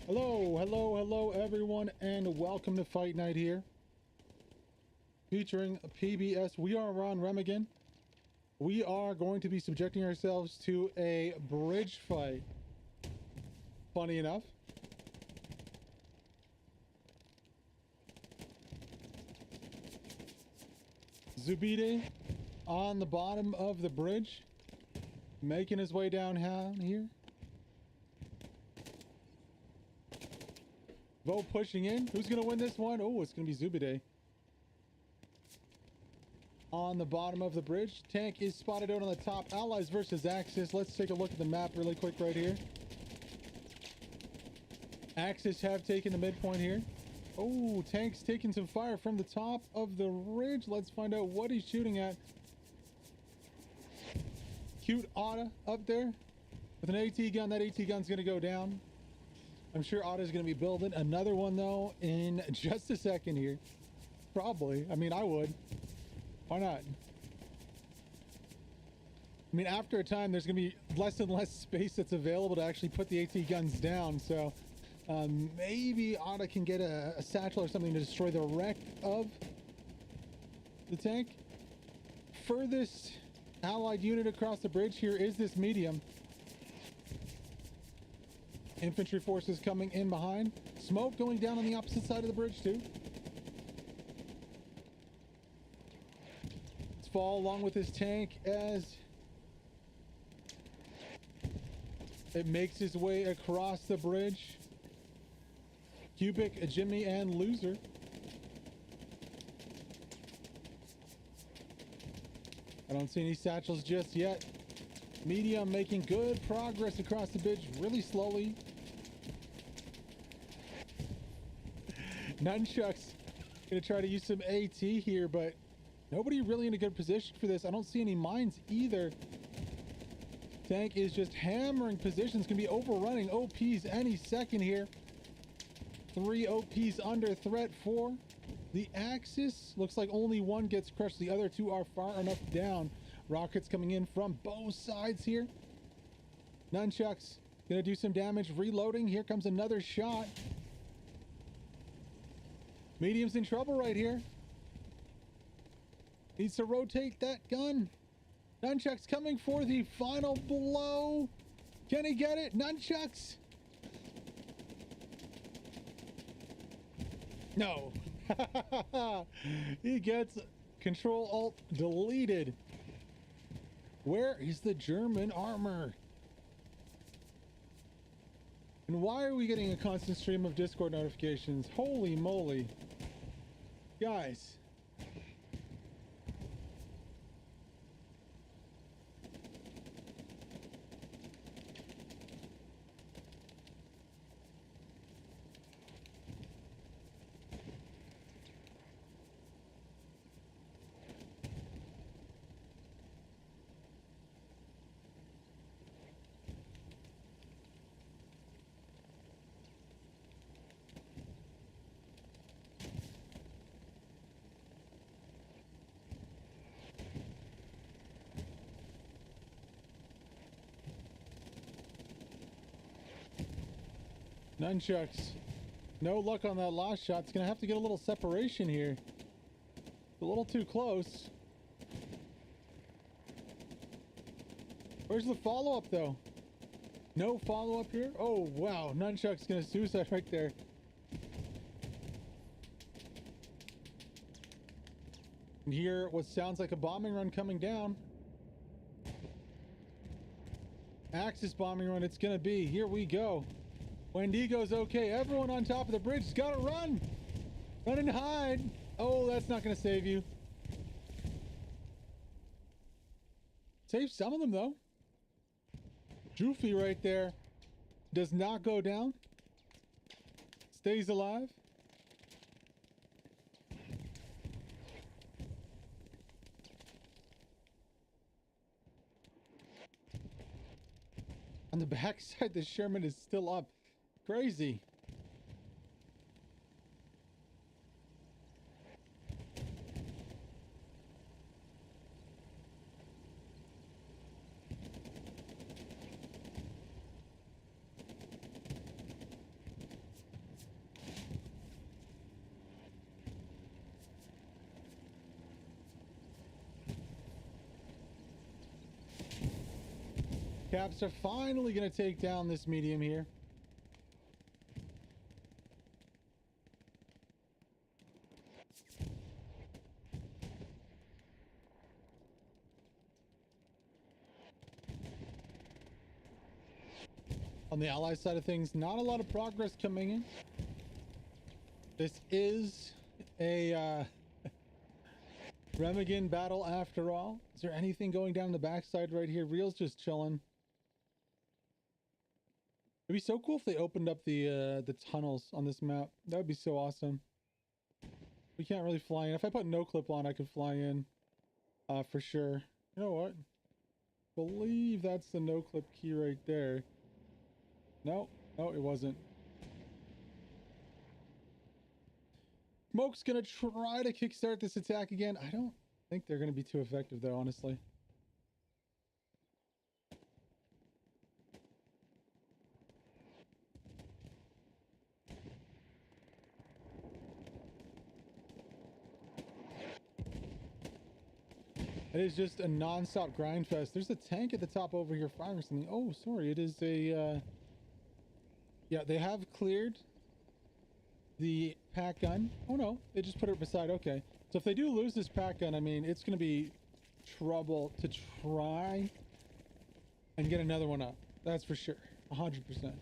Hello everyone, and welcome to Fight Night here. Featuring PBS, we are Ron Remigan. We are going to be subjecting ourselves to a bridge fight. Funny enough. Zubide on the bottom of the bridge, making his way down here. Vo pushing in. Who's going to win this one? Oh, it's going to be Zubide. On the bottom of the bridge. Tank is spotted out on the top. Allies versus Axis. Let's take a look at the map really quick right here. Axis have taken the midpoint here. Oh, Tank's taking some fire from the top of the ridge. Let's find out what he's shooting at. Cute Otta up there with an AT gun. That AT gun's going to go down. I'm sure Otta's going to be building another one, though, in just a second here. Probably. I mean, I would. Why not? I mean, after a time, there's going to be less and less space that's available to actually put the AT guns down. So maybe Otta can get a satchel or something to destroy the wreck of the tank. Furthest allied unit across the bridge here is this medium. Infantry forces coming in behind. Smoke going down on the opposite side of the bridge too. Let's fall along with this tank as it makes its way across the bridge. Cubic, a Jimmy, and Loser. I don't see any satchels just yet. Medium making good progress across the bridge really slowly. Nunchuck's gonna try to use some AT here, but nobody really in a good position for this. I don't see any mines either. Tank is just hammering positions. Gonna be overrunning OPs any second here. 3 OPs under threat for the Axis. Looks like only one gets crushed. The other two are far enough down. Rockets coming in from both sides here. Nunchuck's gonna do some damage. Reloading. Here comes another shot. Medium's in trouble right here. Needs to rotate that gun. Nunchuck's coming for the final blow. Can he get it? Nunchuck's. No. He gets Control-Alt deleted. Where is the German armor? And why are we getting a constant stream of Discord notifications? Holy moly. Guys. Nunchucks. No luck on that last shot. It's gonna have to get a little separation here. A little too close. Where's the follow-up though? No follow-up here? Oh wow, Nunchuck's gonna suicide right there. And here what sounds like a bombing run coming down. Axis bombing run it's gonna be. Here we go. Wendigo's okay. Everyone on top of the bridge has got to run. Run and hide. Oh, that's not going to save you. Save some of them, though. Joofy right there does not go down. Stays alive. On the backside, the Sherman is still up. Crazy. Caps are finally going to take down this medium here. On the ally side of things, not a lot of progress coming in. This is a Remagen battle after all. Is there anything going down the backside right here? Real's just chilling. It'd be so cool if they opened up the tunnels on this map. That would be so awesome. We can't really fly in. If I put no clip on, I could fly in for sure. You know what? Believe that's the no clip key right there. No, it wasn't. Smoke's gonna try to kickstart this attack again. I don't think they're gonna be too effective though, honestly. It is just a non-stop grind fest. There's a tank at the top over here firing something. Oh, sorry, it is a yeah, they have cleared the pack gun. Oh no, they just put it beside. Okay, so if they do lose this pack gun, I mean, it's gonna be trouble to try and get another one up. That's for sure, 100%.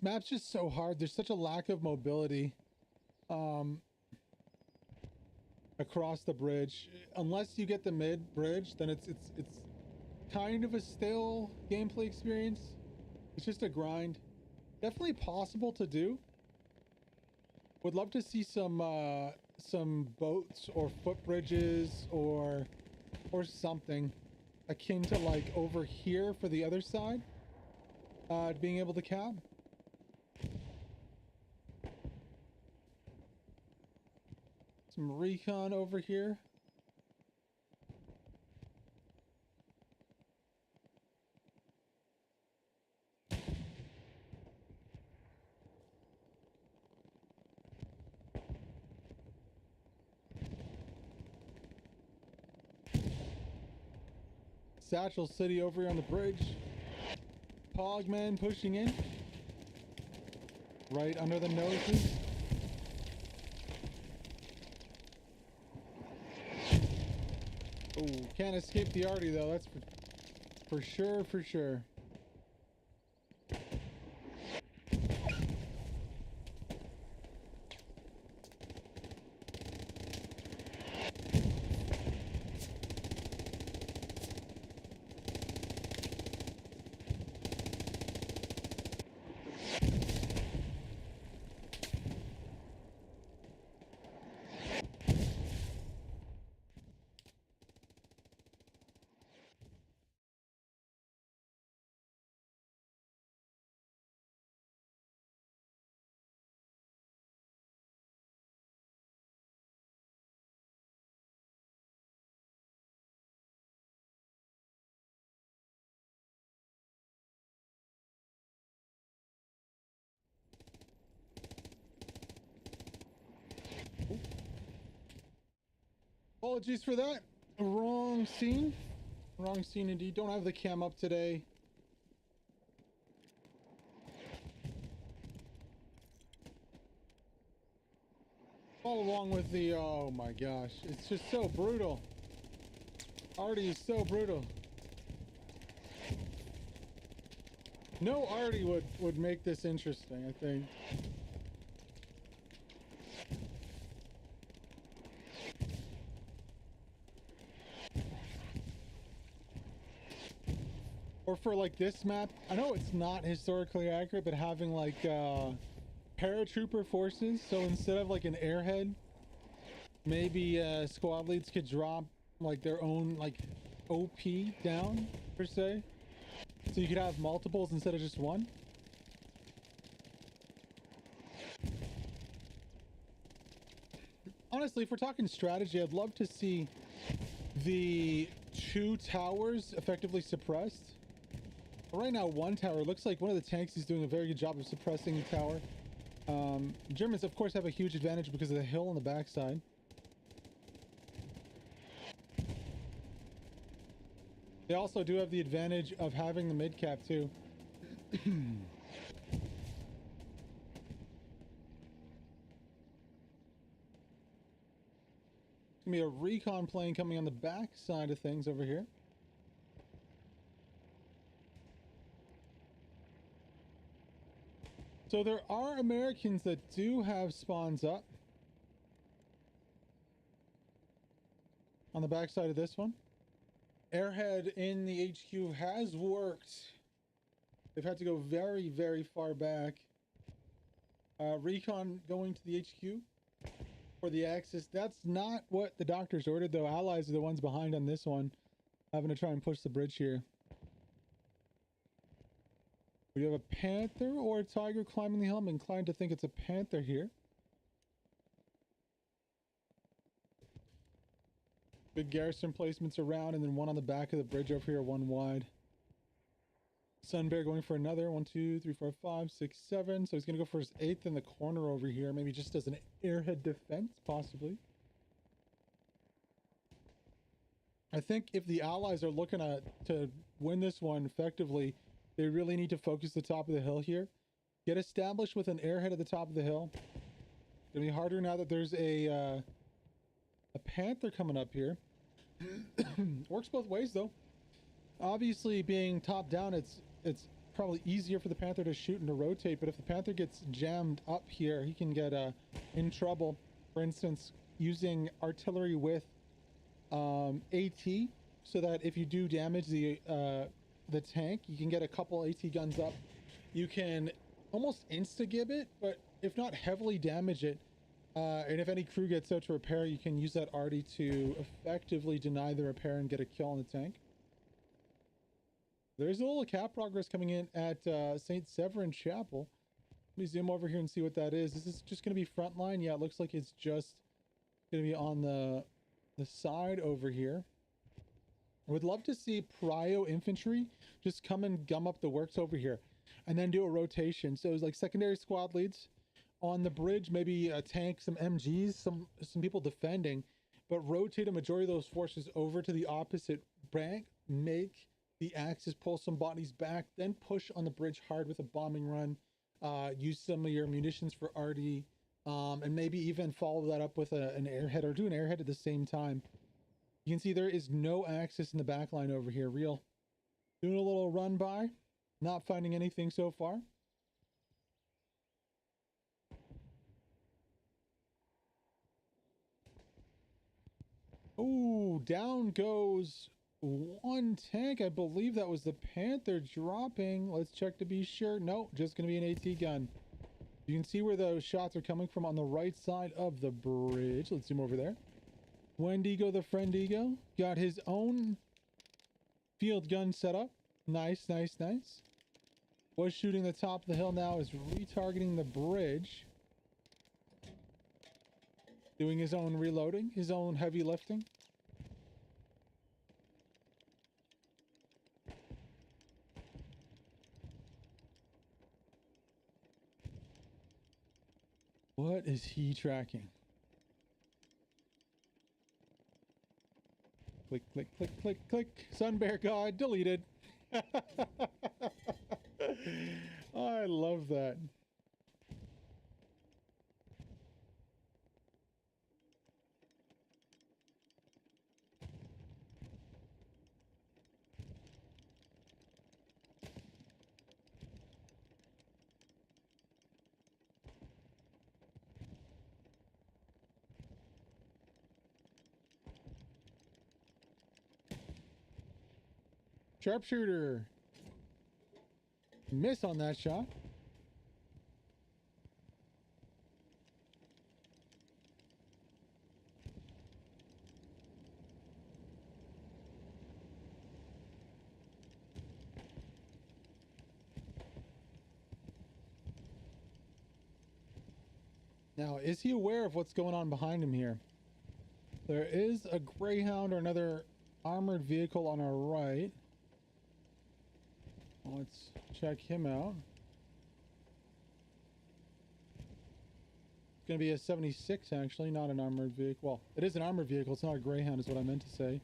This map's just so hard. There's such a lack of mobility across the bridge. Unless you get the mid bridge, then it's kind of a stale gameplay experience. It's just a grind. Definitely possible to do. Would love to see some boats or footbridges or something akin to like over here for the other side, being able to cab. Some recon over here. Satchel City over here on the bridge. Pogman pushing in. Right under the noses. Oh, can't escape the arty though. That's for sure, for sure. Apologies for that. Wrong scene. Wrong scene indeed. Don't have the cam up today. All along with the, oh my gosh, it's just so brutal. Arty is so brutal. No Arty would make this interesting, I think. Or for like this map, I know it's not historically accurate, but having like paratrooper forces, so instead of like an airhead, maybe squad leads could drop like their own like OP down per se, so you could have multiples instead of just one. Honestly, if we're talking strategy, I'd love to see the two towers effectively suppressed. Right now, one tower looks like one of the tanks is doing a very good job of suppressing the tower. Germans, of course, have a huge advantage because of the hill on the backside. They also do have the advantage of having the mid-cap, too. Gonna be a recon plane coming on the back side of things over here. So there are Americans that do have spawns up on the back side of this one. Airhead in the HQ has worked. They've had to go very, very far back. Recon going to the HQ for the Axis. That's not what the doctors ordered, though. Allies are the ones behind on this one, having to try and push the bridge here. We have a panther or a tiger climbing the hill. I'm inclined to think it's a panther here. Big garrison placements around, and then one on the back of the bridge over here, one wide. Sun Bear going for another. 1, 2, 3, 4, 5, 6, 7. So he's going to go for his 8th in the corner over here. Maybe just as an airhead defense, possibly. I think if the Allies are looking to win this one effectively, they really need to focus the top of the hill here. Get established with an airhead at the top of the hill. It's going to be harder now that there's a panther coming up here. Works both ways, though. Obviously, being top down, it's probably easier for the panther to shoot and to rotate, but if the panther gets jammed up here, he can get in trouble. For instance, using artillery with AT, so that if you do damage the tank, you can get a couple AT guns up. You can almost insta-gib it, but if not heavily damage it, and if any crew gets out to repair, you can use that arty to effectively deny the repair and get a kill on the tank. There's a little cap progress coming in at St. Severin Chapel. Let me zoom over here and see what that is. Is this just going to be front line? Yeah, it looks like it's just going to be on the side over here. I would love to see Prio infantry just come and gum up the works over here and then do a rotation. So it's like secondary squad leads on the bridge, maybe a tank, some MGs, some people defending, but rotate a majority of those forces over to the opposite bank, make the Axis pull some bodies back, then push on the bridge hard with a bombing run, use some of your munitions for RD, and maybe even follow that up with an airhead or do an airhead at the same time. You can see there is no Axis in the back line over here. Real. Doing a little run by, not finding anything so far. Oh, down goes one tank. I believe that was the Panther dropping. Let's check to be sure. No, just going to be an AT gun. You can see where those shots are coming from on the right side of the bridge. Let's zoom over there. Wendigo the Friendigo got his own field gun set up. Nice, nice, nice. Was shooting the top of the hill, now is retargeting the bridge. Doing his own reloading, his own heavy lifting. What is he tracking? Click, click, click, click, click. Sun Bear God deleted. I love that. Sharpshooter. Miss on that shot. Now, is he aware of what's going on behind him here? There is a Greyhound or another armored vehicle on our right. Let's check him out. going to be a 76, actually, not an armored vehicle. Well, it is an armored vehicle. It's not a Greyhound, is what I meant to say.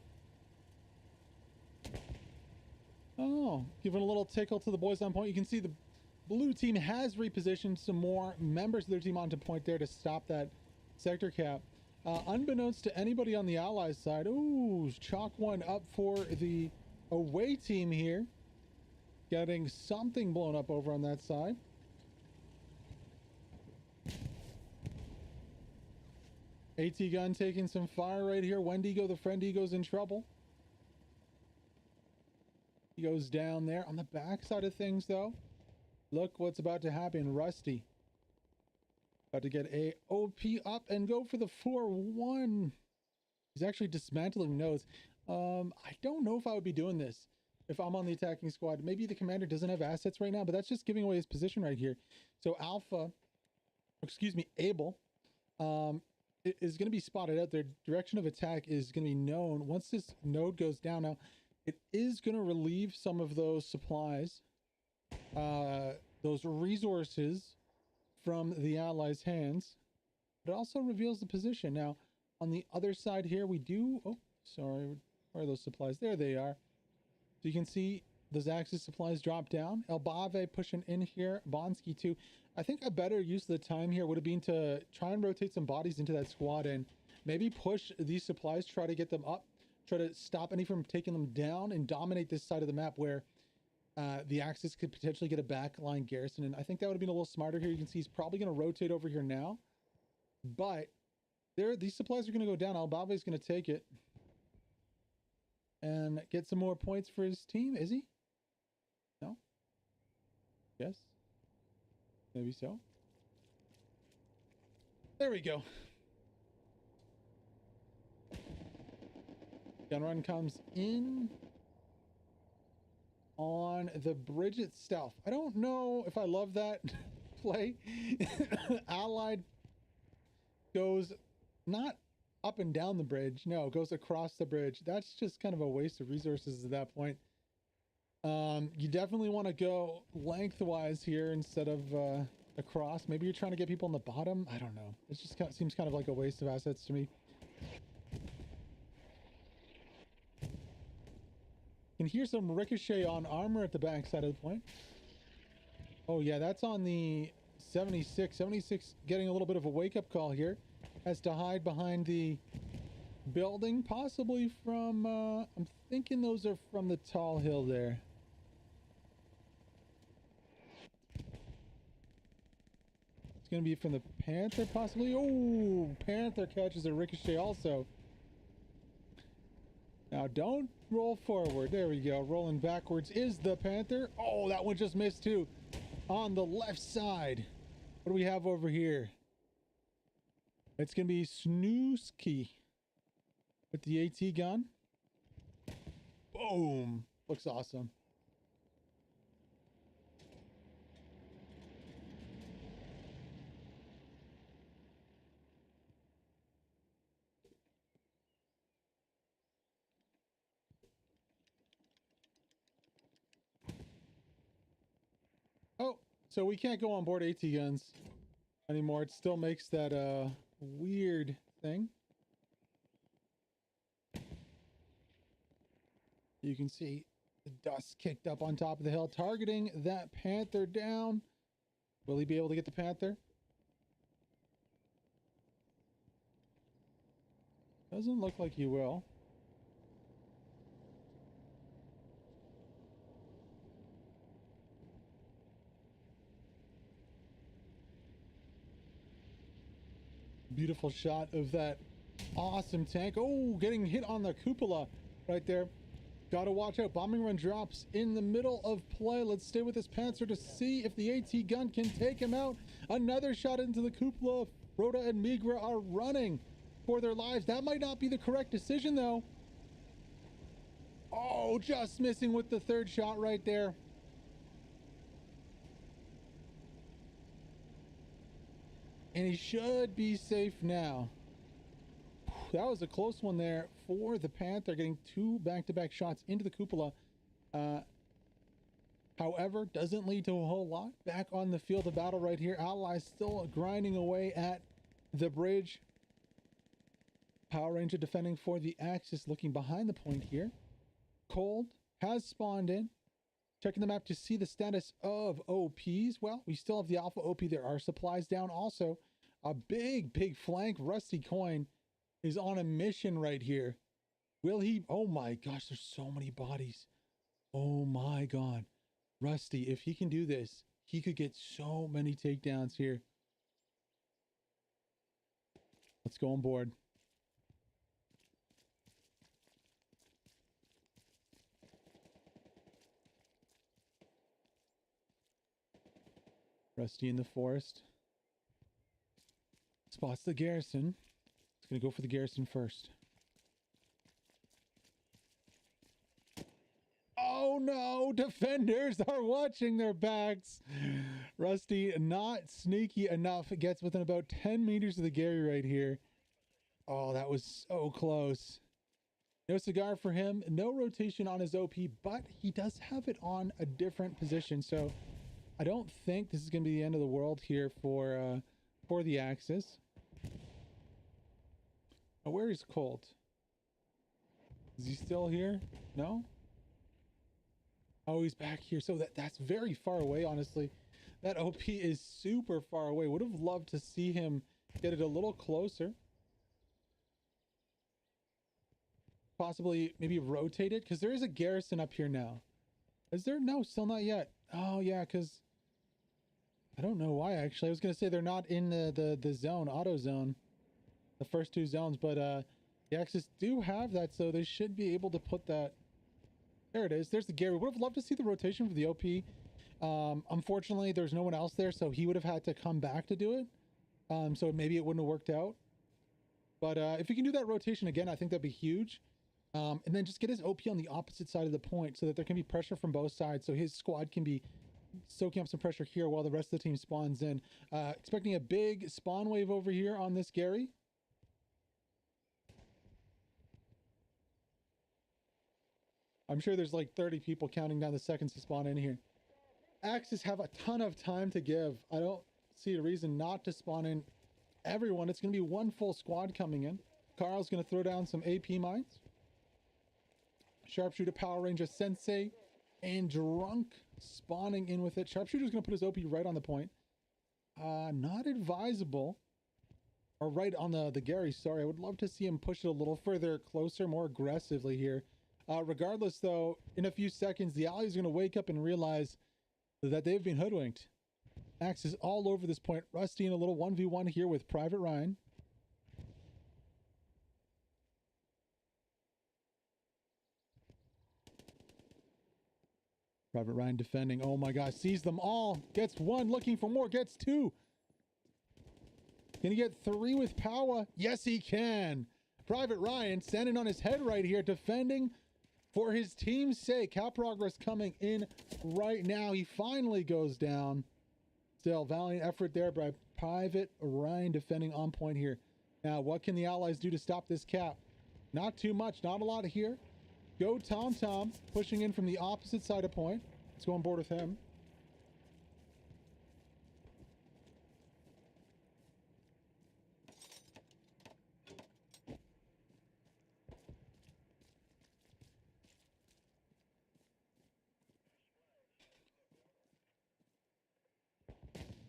Oh, giving a little tickle to the boys on point. You can see the blue team has repositioned some more members of their team onto point there to stop that sector cap. Unbeknownst to anybody on the Allies side, ooh, chalk one up for the away team here. Getting something blown up over on that side. AT gun taking some fire right here. Wendigo, the Friendigo's in trouble. He goes down there. On the back side of things, though, look what's about to happen. Rusty about to get a OP up and go for the 4-1. He's actually dismantling nodes. I don't know if I would be doing this if I'm on the attacking squad. Maybe the commander doesn't have assets right now, but that's just giving away his position right here. So Alpha, excuse me, Abel, is going to be spotted out. Their direction of attack is going to be known once this node goes down. Now, it is going to relieve some of those supplies, those resources from the Allies' hands, but it also reveals the position. Now, on the other side here, we do... Oh, sorry. Where are those supplies? There they are. So you can see those Axis supplies drop down. Elbave pushing in here. Bonsky too. I think a better use of the time here would have been to try and rotate some bodies into that squad and maybe push these supplies, try to get them up, try to stop any from taking them down and dominate this side of the map where the Axis could potentially get a backline garrison. And I think that would have been a little smarter here. You can see he's probably going to rotate over here now. But these supplies are going to go down. Elbave is going to take it and get some more points for his team. Is he? No? Yes? Maybe so. There we go. Gun run comes in on the bridge itself. I don't know if I love that play. Allied goes not up and down the bridge. No, goes across the bridge. That's just kind of a waste of resources at that point. You definitely want to go lengthwise here instead of across. Maybe you're trying to get people on the bottom. I don't know. It just kind of seems kind of like a waste of assets to me. You can hear some ricochet on armor at the back side of the point. Oh yeah, that's on the 76. 76 getting a little bit of a wake-up call here. Has to hide behind the building, possibly from, I'm thinking those are from the tall hill there. It's going to be from the Panther, possibly. Oh, Panther catches a ricochet also. Now, don't roll forward. There we go. Rolling backwards is the Panther. Oh, that one just missed too. On the left side. What do we have over here? It's going to be Snooski with the AT gun. Boom. Looks awesome. Oh, so we can't go on board AT guns anymore. It still makes that weird thing. You can see the dust kicked up on top of the hill, targeting that Panther down. Will he be able to get the Panther? Doesn't look like he will. Beautiful shot of that awesome tank. Oh, getting hit on the cupola right there. Gotta watch out. Bombing run drops in the middle of play. Let's stay with this Panzer to see if the AT gun can take him out. Another shot into the cupola. Rhoda and Migra are running for their lives. That might not be the correct decision though. Oh, just missing with the third shot right there. And he should be safe now. That was a close one there for the Panther, getting two back-to-back shots into the cupola. However, doesn't lead to a whole lot. Back on the field of battle right here. Allies still grinding away at the bridge. Power Ranger defending for the Axis, looking behind the point here. Cold has spawned in. Checking the map to see the status of OPs. Well, we still have the Alpha OP. There are supplies down also. A big flank. Rusty Coin is on a mission right here. Will he? Oh my gosh, there's so many bodies. Oh my god. Rusty, if he can do this, he could get so many takedowns here. Let's go on board. Rusty in the forest. Spots the garrison. He's going to go for the garrison first. Oh no! Defenders are watching their backs. Rusty, not sneaky enough. It gets within about 10 meters of the Gary right here. Oh, that was so close. No cigar for him. No rotation on his OP, but he does have it on a different position. So I don't think this is going to be the end of the world here for the Axis. Oh, where is Colt? Is he still here? No? Oh, he's back here. So that's very far away, honestly. That OP is super far away. Would have loved to see him get it a little closer. Possibly maybe rotate it, because there is a garrison up here now. Is there? No, still not yet. Oh, yeah, because I don't know why, actually. I was going to say they're not in the zone, auto zone, the first two zones, but the Axis do have that, so they should be able to put that. There it is. There's the Gary. Would have loved to see the rotation for the OP. Unfortunately, there's no one else there, so he would have had to come back to do it. So maybe it wouldn't have worked out. But if he can do that rotation again, I think that'd be huge. And then just get his OP on the opposite side of the point so that there can be pressure from both sides. So his squad can be soaking up some pressure here while the rest of the team spawns in. Expecting a big spawn wave over here on this Gary. I'm sure there's like 30 people counting down the seconds to spawn in here. Axis have a ton of time to give. I don't see a reason not to spawn in everyone. It's going to be one full squad coming in. Carl's going to throw down some AP mines. Sharpshooter, Power Ranger, Sensei, and Drunk spawning in with it. Sharpshooter's going to put his OP right on the point. Not advisable. Or right on the Gary, sorry. I would love to see him push it a little further, closer, more aggressively here. Regardless, though, in a few seconds, the Allies are going to wake up and realize that they've been hoodwinked. Axis all over this point. Rusty in a little 1v1 here with Private Ryan. Private Ryan defending. Oh my gosh, sees them all. Gets one, looking for more. Gets two. Can he get three with power? Yes, he can. Private Ryan standing on his head right here, defending for his team's sake. Cal Progress coming in right now. He finally goes down. Still, valiant effort there by Private Ryan defending on point here. Now, what can the Allies do to stop this cap? Not too much, not a lot here. Go Tom Tom, pushing in from the opposite side of point. Let's go on board with him.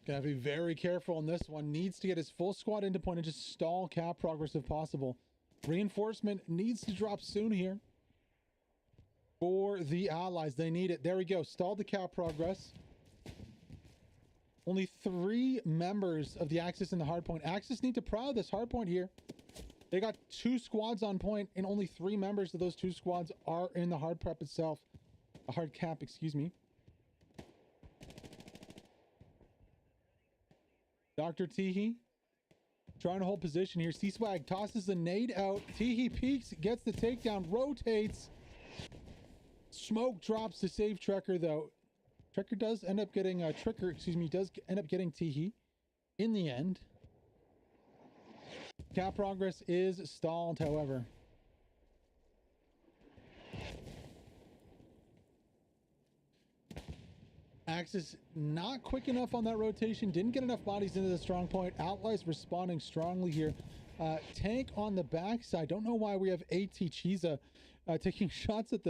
Gotta be very careful on this one. Needs to get his full squad into point and just stall cap progress if possible. Reinforcement needs to drop soon here. For the Allies, they need it. There we go. Stalled the cap progress. Only 3 members of the Axis in the hardpoint. Axis need to proud this hardpoint here. They got 2 squads on point, and only 3 members of those 2 squads are in the hard prep itself. A hard cap, excuse me. Dr. Teehee trying to hold position here. C-Swag tosses the nade out. Teehee peeks, gets the takedown, rotates. Smoke drops to save Trekker, though. Trekker does end up getting does end up getting Teehee in the end. Cap progress is stalled, however. Axis not quick enough on that rotation. Didn't get enough bodies into the strong point. Allies responding strongly here. Tank on the backside. Don't know why we have AT Chiza taking shots at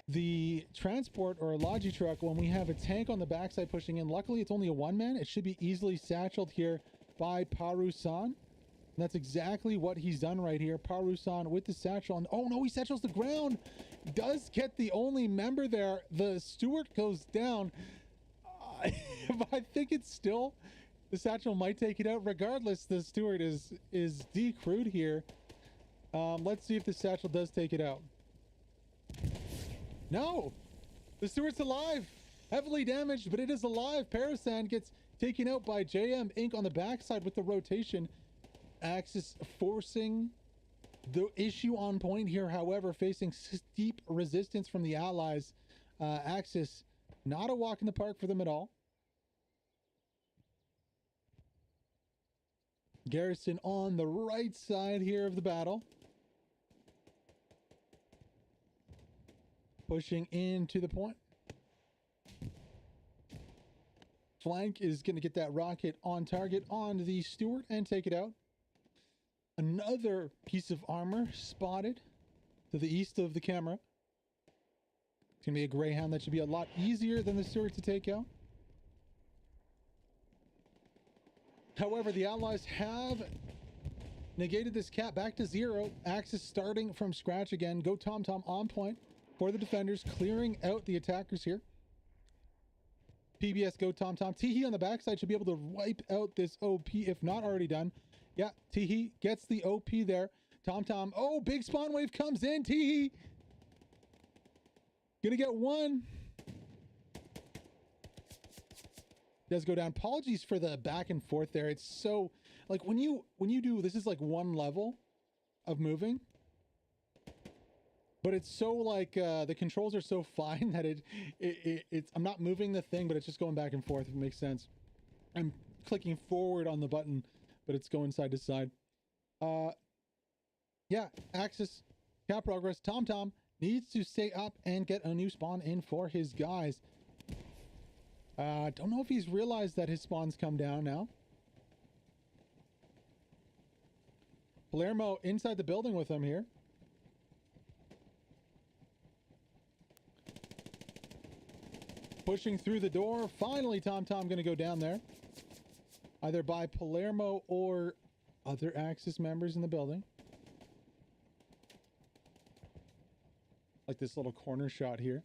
the transport or a Logi truck when we have a tank on the backside pushing in. Luckily, it's only a one-man. It should be easily satcheled here by Paru-san. That's exactly what he's done right here. Paru-san with the satchel. And oh no, he satchels the ground. Does get the only member there. The Stewart goes down. I think it's still... The satchel might take it out. Regardless, the Stewart is decrewed here. Let's see if the satchel does take it out. No! The Stewart's alive! Heavily damaged, but it is alive. Parasan gets taken out by JM Inc. on the backside with the rotation. Axis forcing the issue on point here, however, facing steep resistance from the allies. Axis, not a walk in the park for them at all. Garrison on the right side here of the battle. Pushing into the point. Flank is going to get that rocket on target on the Stewart and take it out. Another piece of armor spotted to the east of the camera. It's going to be a Greyhound that should be a lot easier than the Stewart to take out. However, the Allies have negated this cap back to 0. Axis starting from scratch again. Go Tom on point for the defenders, clearing out the attackers here. PBS go Tom. Teehee on the backside should be able to wipe out this OP if not already done. Yeah, Teehee gets the OP there. Tom. Oh, big spawn wave comes in. Teehee gonna get one. Does go down. Apologies for the back and forth there. It's so like when you do this is like one level of moving, but it's so like the controls are so fine that it's I'm not moving the thing, but it's just going back and forth, if it makes sense. I'm clicking forward on the button, but it's going side to side. Yeah, Axis cap progress. Tom needs to stay up and get a new spawn in for his guys. Don't know if he's realized that his spawns come down now. Palermo inside the building with him here. Pushing through the door. Finally, Tom going to go down there. Either by Palermo or other Axis members in the building. Like this little corner shot here.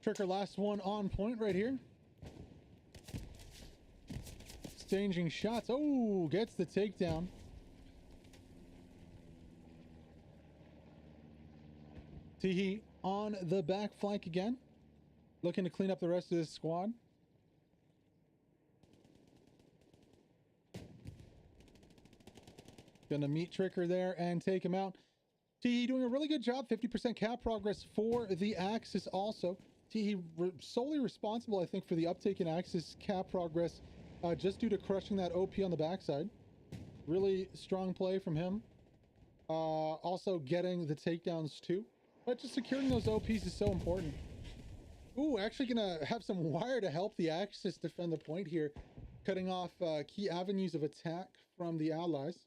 Tricker, last one on point right here. Exchanging shots. Oh, gets the takedown. Teehee on the back flank again. Looking to clean up the rest of this squad. Gonna meet Tricker there and take him out. Teehee doing a really good job. 50% cap progress for the Axis also. He solely responsible, I think, for the uptake in Axis cap progress, just due to crushing that OP on the backside. Really strong play from him. Also getting the takedowns too. But just securing those OPs is so important. Ooh, actually gonna have some wire to help the Axis defend the point here. Cutting off key avenues of attack from the Allies.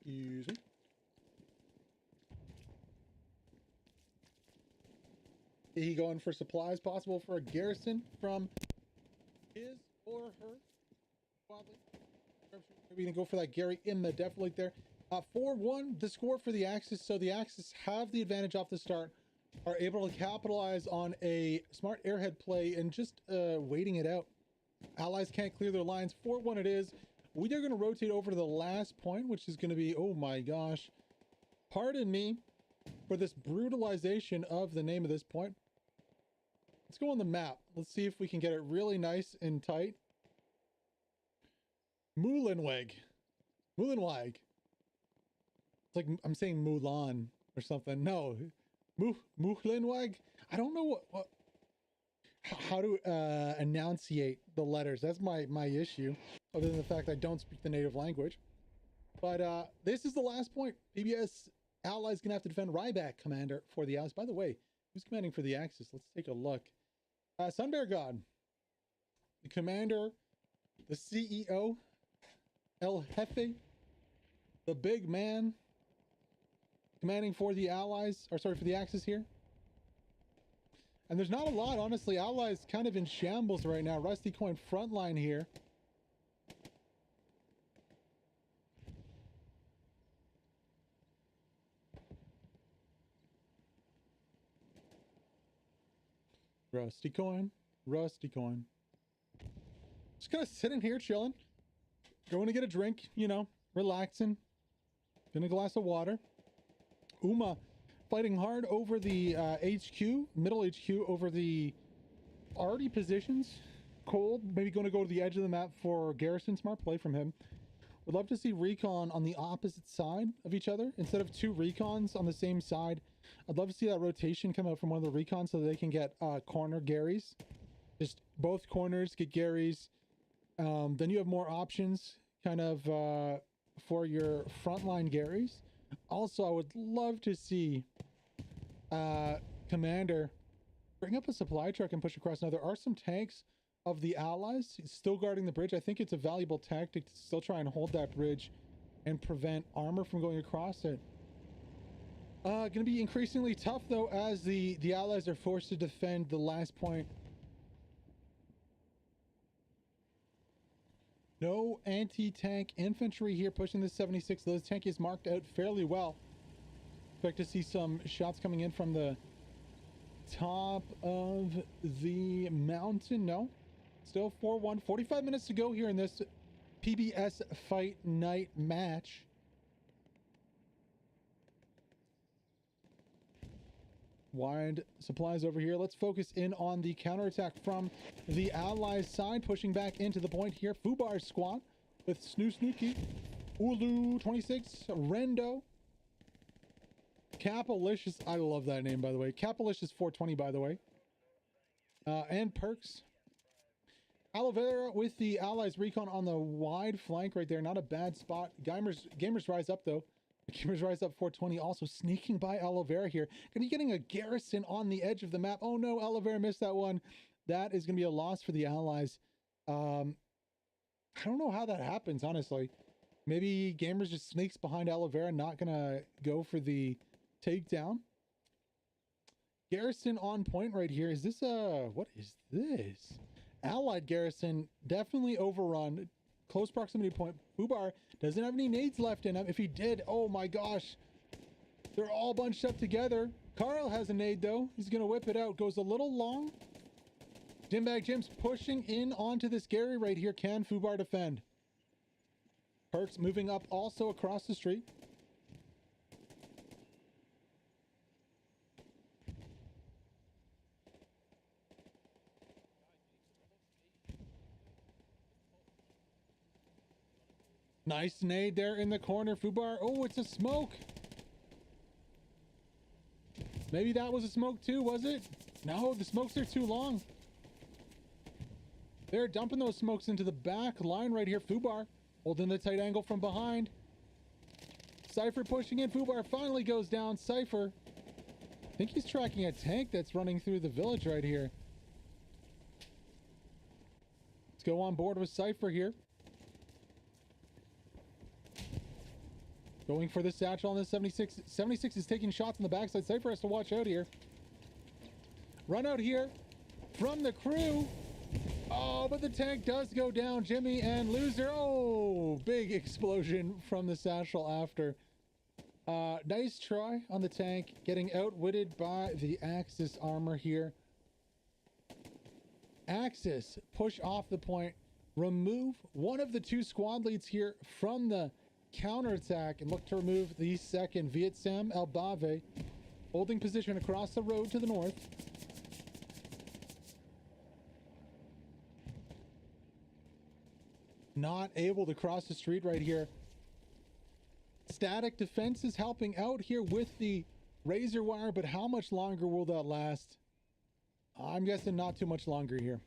Excuse me. He going for supplies, possible for a garrison from his or her squad lead. Maybe gonna go for that Gary in the def league there. 4-1 the score for the Axis, so the Axis have the advantage off the start, are able to capitalize on a smart airhead play and just waiting it out. Allies can't clear their lines. 4-1 it is. We are going to rotate over to the last point, which is going to be, oh my gosh, pardon me for this brutalization of the name of this point. Let's go on the map. Let's see if we can get it really nice and tight. Muhlenweg. It's like I'm saying Mulan or something. No, Muhlenweg. I don't know how to enunciate the letters. That's my issue, other than the fact I don't speak the native language. But this is the last point. PBS allies gonna have to defend Ryback, commander for the Allies. By the way, who's commanding for the Axis? Let's take a look. Sunbear God, the commander, the CEO, El Jefe, the big man, commanding for the Allies, or sorry, for the Axis here. And there's not a lot, honestly. Allies kind of in shambles right now. Rusty Coin frontline here. Rusty Coin, Rusty Coin. Just kind of sitting here chilling. Going to get a drink, you know, relaxing. Getting a glass of water. Uma fighting hard over the HQ, middle HQ, over the arty positions. Cold, maybe going to go to the edge of the map for Garrison. Smart play from him. Would love to see recon on the opposite side of each other. Instead of two recons on the same side, I'd love to see that rotation come out from one of the recons so that they can get corner Garys. Just both corners get Garys. Then you have more options kind of for your frontline Garys. Also, I would love to see Commander bring up a supply truck and push across. Now, there are some tanks of the Allies still guarding the bridge. I think it's a valuable tactic to still try and hold that bridge and prevent armor from going across it. Going to be increasingly tough, though, as the Allies are forced to defend the last point. No anti-tank infantry here pushing the 76. Those tank is marked out fairly well. Expect to see some shots coming in from the top of the mountain. No, still 4-1. 45 minutes to go here in this PBS Fight Night match. Wide supplies over here. Let's focus in on the counterattack from the Allies side, pushing back into the point here. Fubar's squad with Snooki, Ulu 26, Rendo, Capalicious. I love that name, by the way. Capalicious 420, by the way. And Perks. Aloe Vera with the Allies recon on the wide flank right there. Not a bad spot. Gamers rise up, though. Gamers rise up 420, also sneaking by Aloe Vera here. Going to be getting a garrison on the edge of the map. Oh no, Aloe Vera missed that one. That is going to be a loss for the Allies. I don't know how that happens, honestly. Maybe Gamers just sneaks behind Aloe Vera, not going to go for the takedown. Garrison on point right here. Is this what is this? Allied garrison definitely overrun. Close proximity point. Fubar doesn't have any nades left in him. If he did, oh my gosh. They're all bunched up together. Carl has a nade though. He's going to whip it out. Goes a little long. Jimbag Jim's pushing in onto this Gary right here. Can Fubar defend? Perks moving up also across the street. Nice nade there in the corner. Fubar. Oh, it's a smoke. Maybe that was a smoke too, was it? No, the smokes are too long. They're dumping those smokes into the back line right here. Fubar holding the tight angle from behind. Cypher pushing in. Fubar finally goes down. Cypher. I think he's tracking a tank that's running through the village right here. Let's go on board with Cypher here. Going for the satchel on the 76. 76 is taking shots on the backside. Cypher has to watch out here. Run out here from the crew. Oh, but the tank does go down. Jimmy and Loser. Oh, big explosion from the satchel after. Nice try on the tank. Getting outwitted by the Axis armor here. Axis push off the point. Remove one of the two squad leads here from the counterattack and look to remove the second. Vietsam Albave holding position across the road to the north. Not able to cross the street right here. Static defense is helping out here with the razor wire, but how much longer will that last? I'm guessing not too much longer here.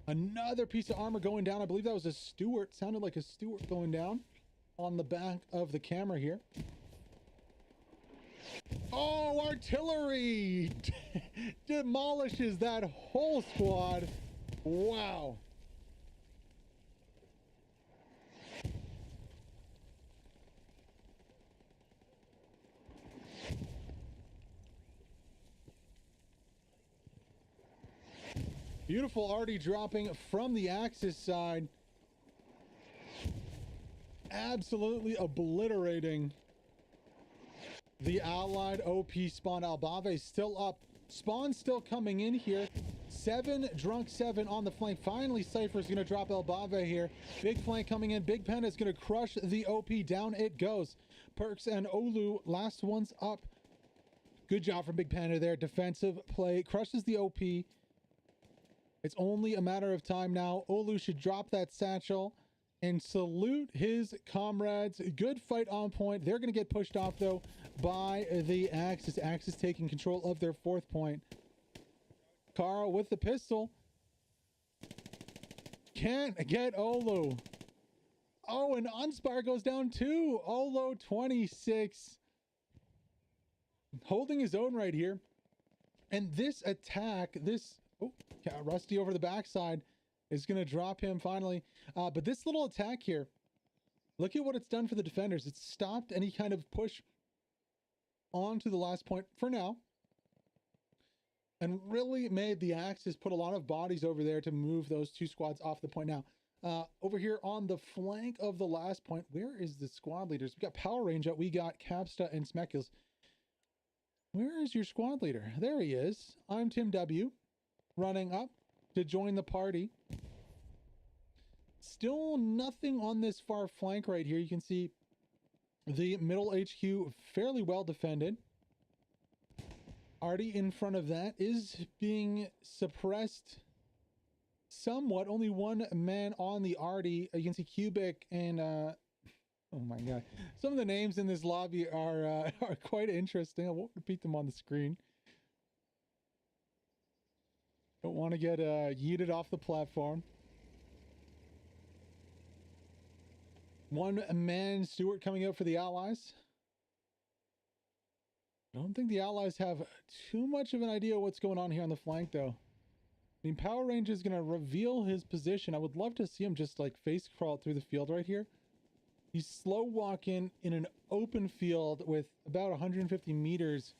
Another piece of armor going down. I believe that was a Stewart. Sounded like a Stewart going down on the back of the camera here. Oh, artillery demolishes that whole squad. Wow. Beautiful arty dropping from the Axis side. Absolutely obliterating the allied OP spawn. Albave still up. Spawn still coming in here. 7 drunk 7 on the flank. Finally, Cypher's going to drop Albave here. Big flank coming in. Big Pen is going to crush the OP. Down it goes. Perks and Olu, last one's up. Good job from Big Panda there. Defensive play. Crushes the OP. It's only a matter of time now. Olu should drop that satchel and salute his comrades. Good fight on point. They're going to get pushed off, though, by the Axis. Axis taking control of their 4th point. Carl with the pistol. Can't get Olu. Oh, and Unspire goes down too. Olu 26. Holding his own right here. And this attack, this... Oh, Rusty over the backside is going to drop him finally. But this little attack here, look at what it's done for the defenders. It's stopped any kind of push onto the last point for now. And really made the Axis put a lot of bodies over there to move those 2 squads off the point. Now, over here on the flank of the last point, where is the squad leaders? We got Power Ranger, we got Capsta and Smekils. Where is your squad leader? There he is. I'm Tim W. Running up to join the party. Still nothing on this far flank right here. You can see the middle HQ fairly well defended. Arty in front of that is being suppressed somewhat. Only 1 man on the Arty. You can see Cubic and oh my god. Some of the names in this lobby are quite interesting. I won't repeat them on the screen. Don't want to get yeeted off the platform. 1 man Stewart coming out for the Allies. I don't think the Allies have too much of an idea what's going on here on the flank, though. I mean, Power Ranger is going to reveal his position. I would love to see him just like face crawl through the field right here. He's slow walking in an open field with about 150 meters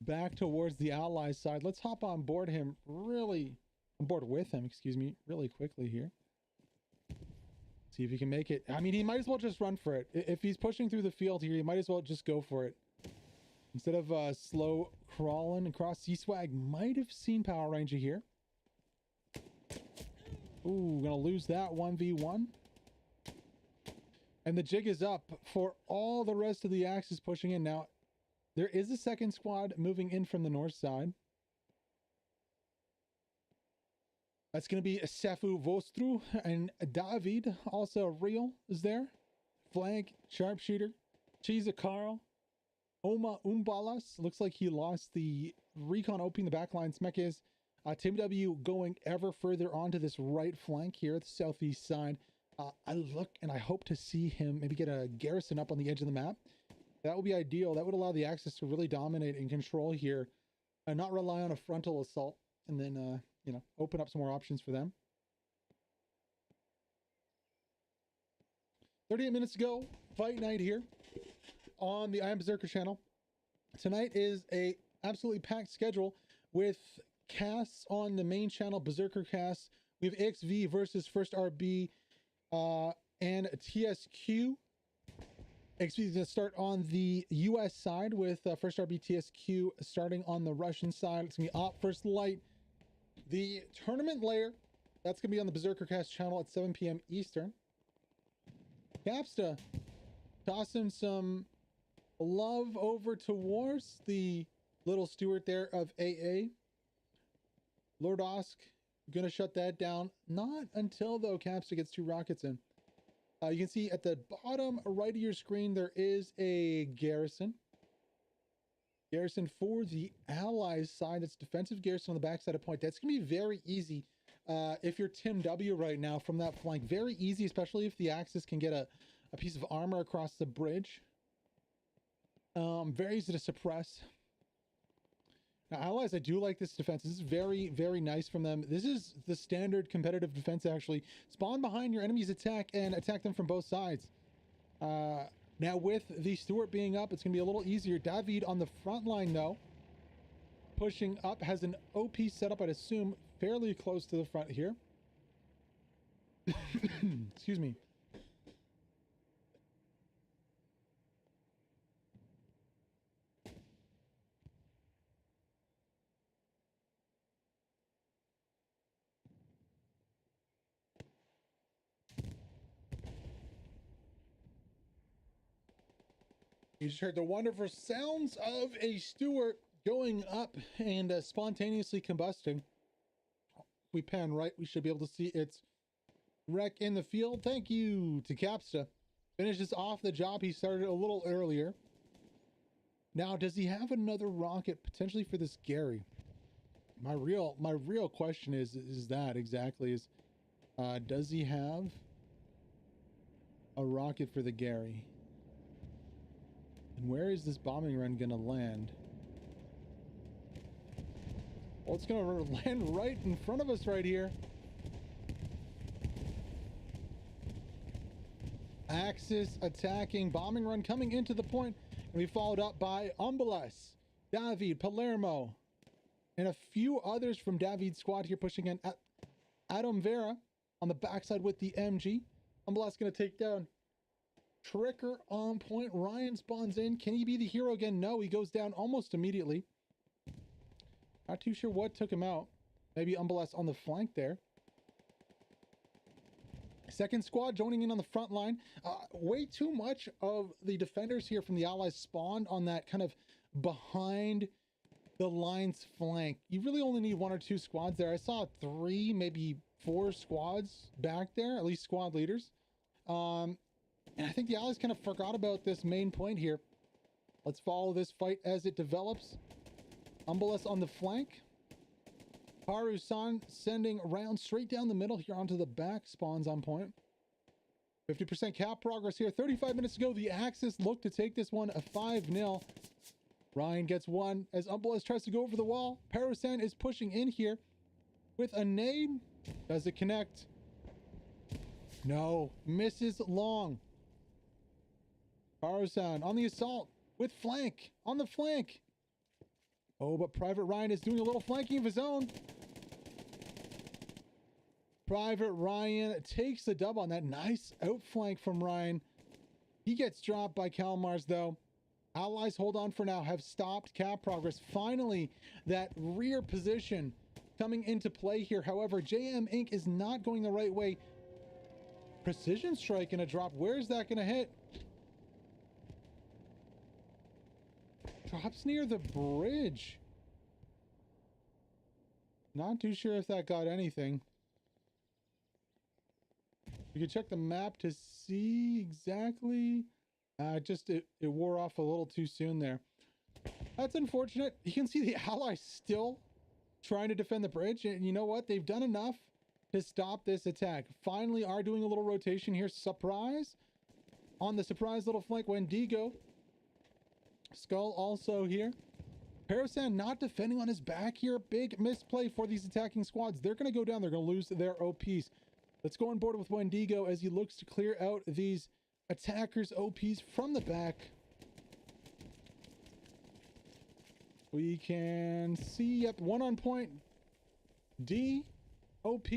back towards the Allies side. Let's hop on board him really quickly here. See if he can make it. I mean, he might as well just run for it. If he's pushing through the field here, he might as well just go for it. Instead of slow crawling across. C-Swag might have seen Power Ranger here. Ooh, gonna lose that 1v1. And the jig is up for all the rest of the Axis pushing in. Now, there is a second squad moving in from the north side. That's going to be Sefu Vostru and David. Also, Real is there. Flank, Sharpshooter. Chiza Carl. Oma Umbalas. Looks like he lost the recon opening the back line. Smek is Tim W going ever further onto this right flank here at the southeast side. I look and I hope to see him maybe get a garrison up on the edge of the map. That would be ideal. That would allow the Axis to really dominate and control here and not rely on a frontal assault, and then, you know, open up some more options for them. 38 minutes ago, fight night here on the I Am Berserker channel. Tonight is a absolutely packed schedule with casts on the main channel, Berserker casts. We have XV versus First RB and TSQ. XV is going to start on the US side with First RB TSQ starting on the Russian side. It's going to be Op First Light. The tournament layer, that's going to be on the Berserker Cast channel at 7 p.m. Eastern. Capsta tossing some love over towards the little Stewart there of AA. Lord Osk going to shut that down. Not until, though, Capsta gets 2 rockets in. You can see at the bottom right of your screen, there is a garrison. garrison for the Allies side. That's defensive garrison on the backside of point. That's going to be very easy if you're Tim W right now from that flank. Very easy, especially if the Axis can get a piece of armor across the bridge. Very easy to suppress. Now, Allies, I do like this defense. This is very, very nice from them. This is the standard competitive defense, actually. Spawn behind your enemy's attack and attack them from both sides. Now, with the Stuart being up, it's going to be a little easier. David on the front line, though, pushing up, has an OP setup, I'd assume, fairly close to the front here. Excuse me. You just heard the wonderful sounds of a Stuart going up and spontaneously combusting. We pan right, we should be able to see its wreck in the field. Thank you to Capsta. Finishes off the job he started a little earlier. Now, does he have another rocket potentially for this Gary? My real question is that exactly is, does he have a rocket for the Gary? And where is this bombing run gonna land? Well, it's gonna land right in front of us right here. Axis attacking, bombing run coming into the point, and we followed up by Umbelas, David, Palermo, and a few others from David's squad here pushing in. Adam Vera on the backside with the MG. Umbelas gonna take down Tricker on point. Ryan spawns in. Can he be the hero again? No, he goes down almost immediately. Not too sure what took him out. Maybe Umbelas on the flank there. Second squad joining in on the front line. Way too much of the defenders here from the Allies spawned on that kind of behind the lines flank. You really only need one or two squads there. I saw 3, maybe 4 squads back there, at least squad leaders. And I think the Allies kind of forgot about this main point here. Let's follow this fight as it develops. Umbelas on the flank. Haru-san sending rounds straight down the middle here onto the back. Spawns on point. 50% cap progress here. 35 minutes to go. The Axis look to take this one a 5-0. Ryan gets one as Umbelas tries to go over the wall. Haru-san is pushing in here with a nade. Does it connect? No. Misses long. Haru-san on the assault with flank. On the flank. Oh, but Private Ryan is doing a little flanking of his own. Private Ryan takes the dub on that. Nice outflank from Ryan. He gets dropped by Kalmars, though. Allies hold on for now, have stopped cap progress. Finally, that rear position coming into play here. However, JM Inc. is not going the right way. Precision strike and a drop. Where is that going to hit? Drops near the bridge. Not too sure if that got anything. We can check the map to see exactly. It wore off a little too soon there. That's unfortunate. You can see the Allies still trying to defend the bridge. And you know what? They've done enough to stop this attack. Finally are doing a little rotation here. Surprise. On the surprise little flank, Wendigo. Skull also here. Parasan not defending on his back here. Big misplay for these attacking squads. They're going to go down. They're going to lose their OPs. Let's go on board with Wendigo as he looks to clear out these attackers' OPs from the back. We can see, yep, one on point. D, OP.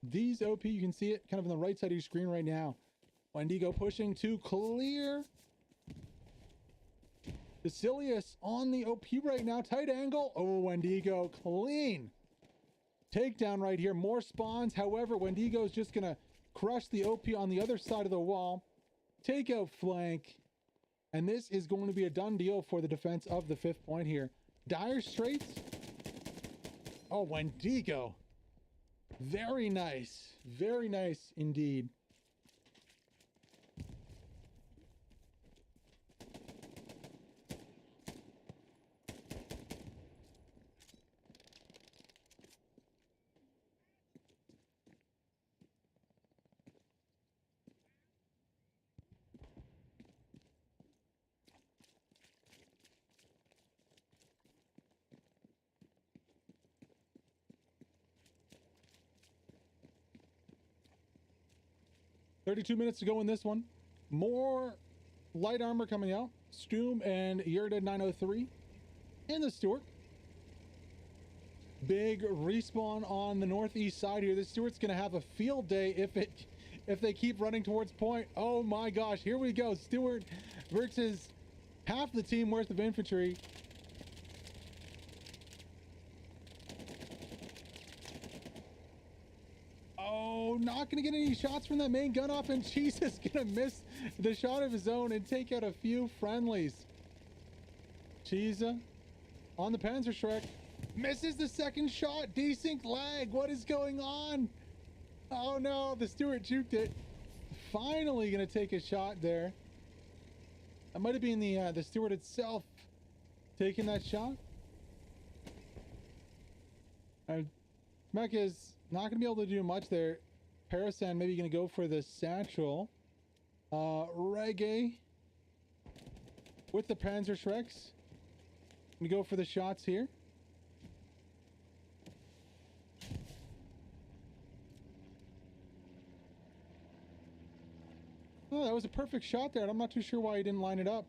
D's OP, you can see it kind of on the right side of your screen right now. Wendigo pushing to clear. Basilius on the OP right now. Tight angle. Oh, Wendigo clean. Takedown right here. More spawns. However, Wendigo is just going to crush the OP on the other side of the wall. Take out flank. And this is going to be a done deal for the defense of the 5th point here. Dire Straits. Oh, Wendigo. Very nice. Very nice indeed. 32 minutes to go in this one. More light armor coming out. Stoom and Yurda 903 and the Stewart. Big respawn on the northeast side here. The Stewart's gonna have a field day if they keep running towards point. Oh my gosh, here we go. Stewart versus half the team worth of infantry. Oh, not gonna get any shots from that main gun off, and Jesus gonna miss the shot of his own and take out a few friendlies. Cheesa on the Panzerschreck. Misses the second shot. Desync lag. What is going on? Oh no, the Stewart juked it. Finally gonna take a shot there. That might have been the Stewart itself taking that shot. Mech is not gonna be able to do much there. Parasan maybe gonna go for the satchel. Reggae with the Panzerschrecks. Gonna go for the shots here. Oh, that was a perfect shot there. I'm not too sure why he didn't line it up.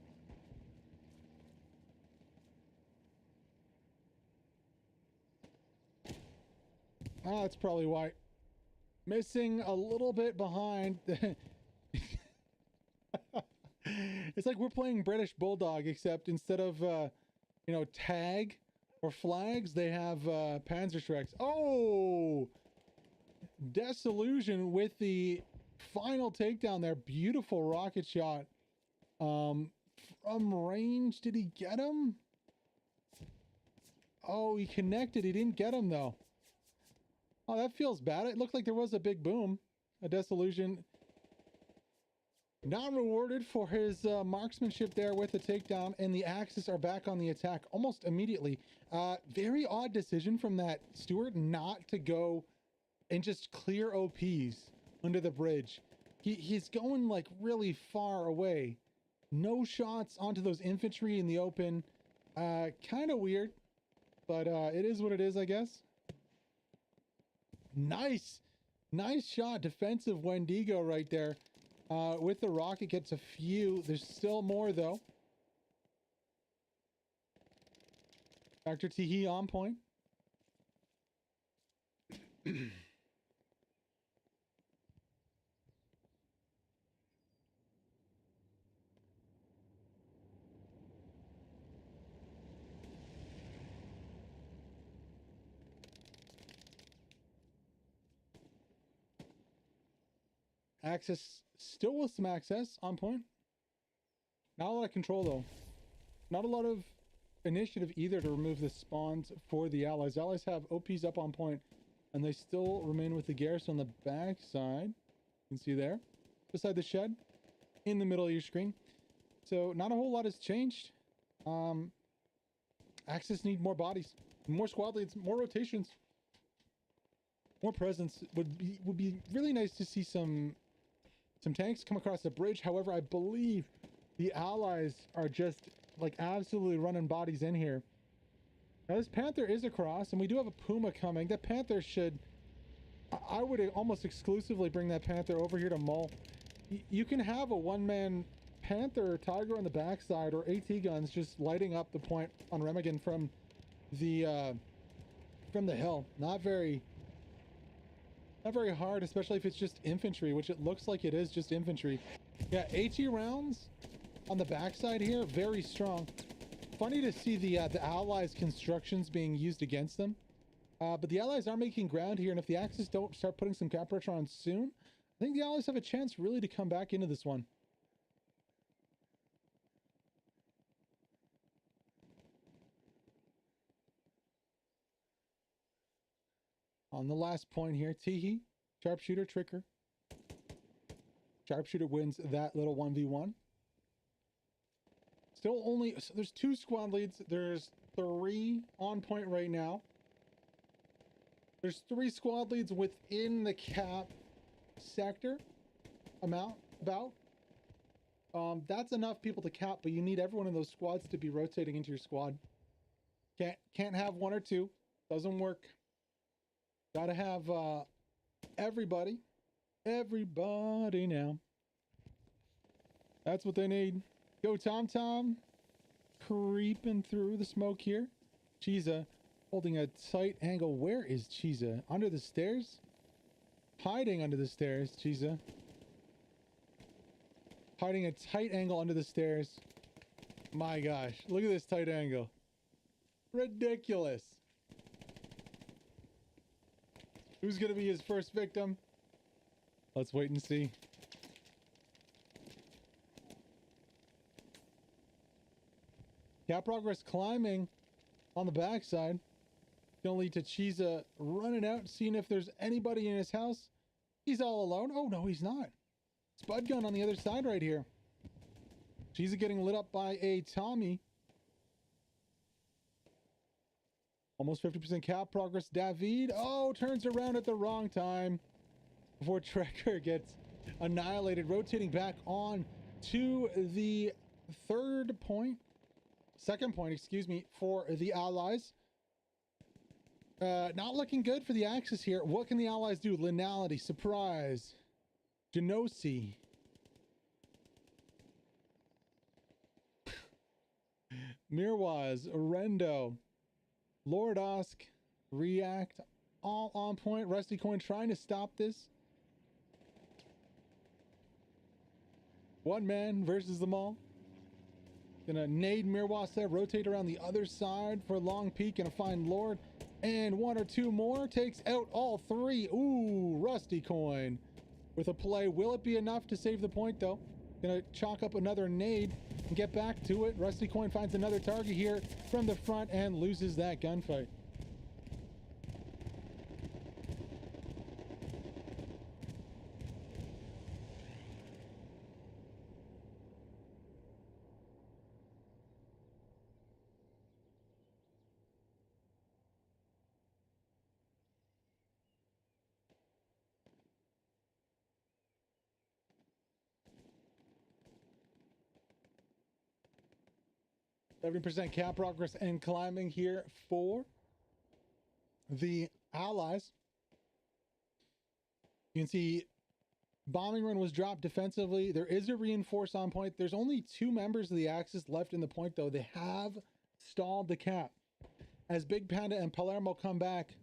Ah, that's probably why. Missing a little bit behind. It's like we're playing British Bulldog, except instead of, you know, tag or flags, they have Panzerschrecks. Oh! Disillusion with the final takedown there. Beautiful rocket shot. From range, did he get him? Oh, he connected. He didn't get him, though. Oh, that feels bad. It looked like there was a big boom. A Disillusion. Not rewarded for his marksmanship there with the takedown, and the Axis are back on the attack almost immediately. Very odd decision from that Stewart not to go and just clear OPs under the bridge. He's going like really far away. No shots onto those infantry in the open. Kind of weird, but it is what it is, I guess. Nice shot. Defensive Wendigo right there. With the rocket, gets a few. There's still more though. Dr. Teehee on point. Axis still with some access on point. Not a lot of control though. Not a lot of initiative either to remove the spawns for the allies. Allies have OPs up on point, and they still remain with the garrison on the back side. You can see there, beside the shed, in the middle of your screen. So not a whole lot has changed. Axis need more bodies, more squad leads, more rotations, more presence. Would be really nice to see some tanks come across the bridge. However, I believe the allies are just like absolutely running bodies in here. Now this Panther is across, and we do have a Puma coming. That Panther should, I would almost exclusively bring that Panther over here to Mull. You can have a one-man Panther or Tiger on the backside, or AT guns just lighting up the point on Remagen from the hill. Not very hard, especially if it's just infantry, which it looks like it is just infantry. Yeah, AT rounds on the backside here, very strong. Funny to see the Allies' constructions being used against them. But the Allies are making ground here, and if the Axis don't start putting some cap pressure on soon, I think the Allies have a chance really to come back into this one. On the last point here, Teehee, sharpshooter, tricker. Sharpshooter wins that little 1v1. Still only, so there's 2 squad leads. There's 3 on point right now. There's 3 squad leads within the cap sector amount, about. That's enough people to cap, but you need everyone in those squads to be rotating into your squad. Can't have 1 or 2. Doesn't work. Gotta have everybody Everybody now. That's what they need. Go Tom Tom. Creeping through the smoke here. Chiza holding a tight angle. Where is Chiza? Under the stairs? Hiding under the stairs, Chiza. Hiding a tight angle under the stairs. My gosh, look at this tight angle. Ridiculous. Who's gonna be his first victim? Let's wait and see. Cat progress climbing on the backside. Gonna lead to Chiza running out, seeing if there's anybody in his house. He's all alone. Oh no, he's not. Spud gun on the other side right here. Chiza getting lit up by a Tommy. Almost 50% cap progress. David, oh, turns around at the wrong time before Trekker gets annihilated. Rotating back on to the second point, excuse me, for the allies. Not looking good for the Axis here. What can the allies do? Lineality, surprise, Genosi. Mirwaz, Rendo, Lord Osk, React, all on point. Rusty Coin trying to stop this. One man versus them all. Gonna nade Mirwaz there, rotate around the other side for a long peek. Gonna find Lord, and one or two more. Takes out all three. Ooh, Rusty Coin with a play. Will it be enough to save the point though? Gonna chalk up another nade and get back to it. Rusty Coin finds another target here from the front and loses that gunfight. %, cap progress and climbing here for the allies. You can see bombing run was dropped defensively. There is a reinforce on point. There's only 2 members of the Axis left in the point though. They have stalled the cap. As Big Panda and Palermo come back,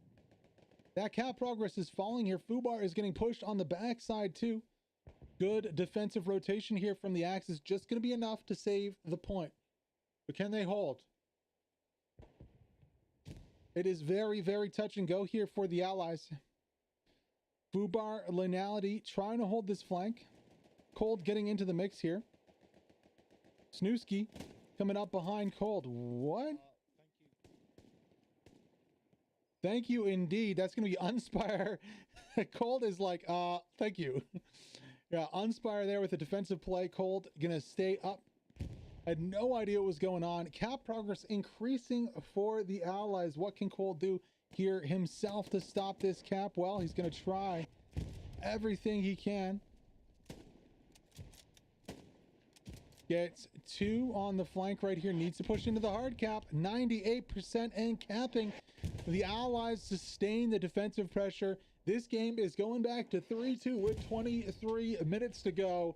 that cap progress is falling here. Fubar is getting pushed on the backside too. Good defensive rotation here from the Axis. Just going to be enough to save the point. But can they hold? It is very, very touch and go here for the allies. Fubar, Lineality trying to hold this flank. Cold getting into the mix here. Snooski coming up behind Cold. What? Thank you. Thank you indeed. That's going to be Unspire. Cold is like, thank you. Yeah, Unspire there with a defensive play. Cold going to stay up. I had no idea what was going on. Cap progress increasing for the allies. What can Cold do here himself to stop this cap? Well, he's going to try everything he can. Gets 2 on the flank right here. Needs to push into the hard cap. 98% and capping. The allies sustain the defensive pressure. This game is going back to 3-2 with 23 minutes to go.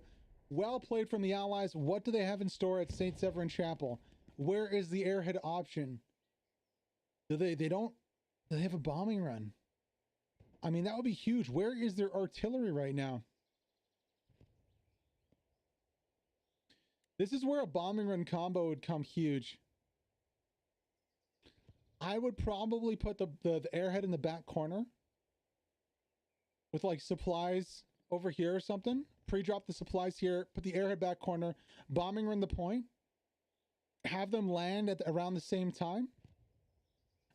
Well played from the allies. What do they have in store at St. Severin Chapel? Where is the airhead option? Do they have a bombing run? I mean, that would be huge. Where is their artillery right now? This is where a bombing run combo would come huge. I would probably put the airhead in the back corner with like supplies over here or something. Pre-drop the supplies here, put the airhead back corner, bombing run the point, have them land at around the same time.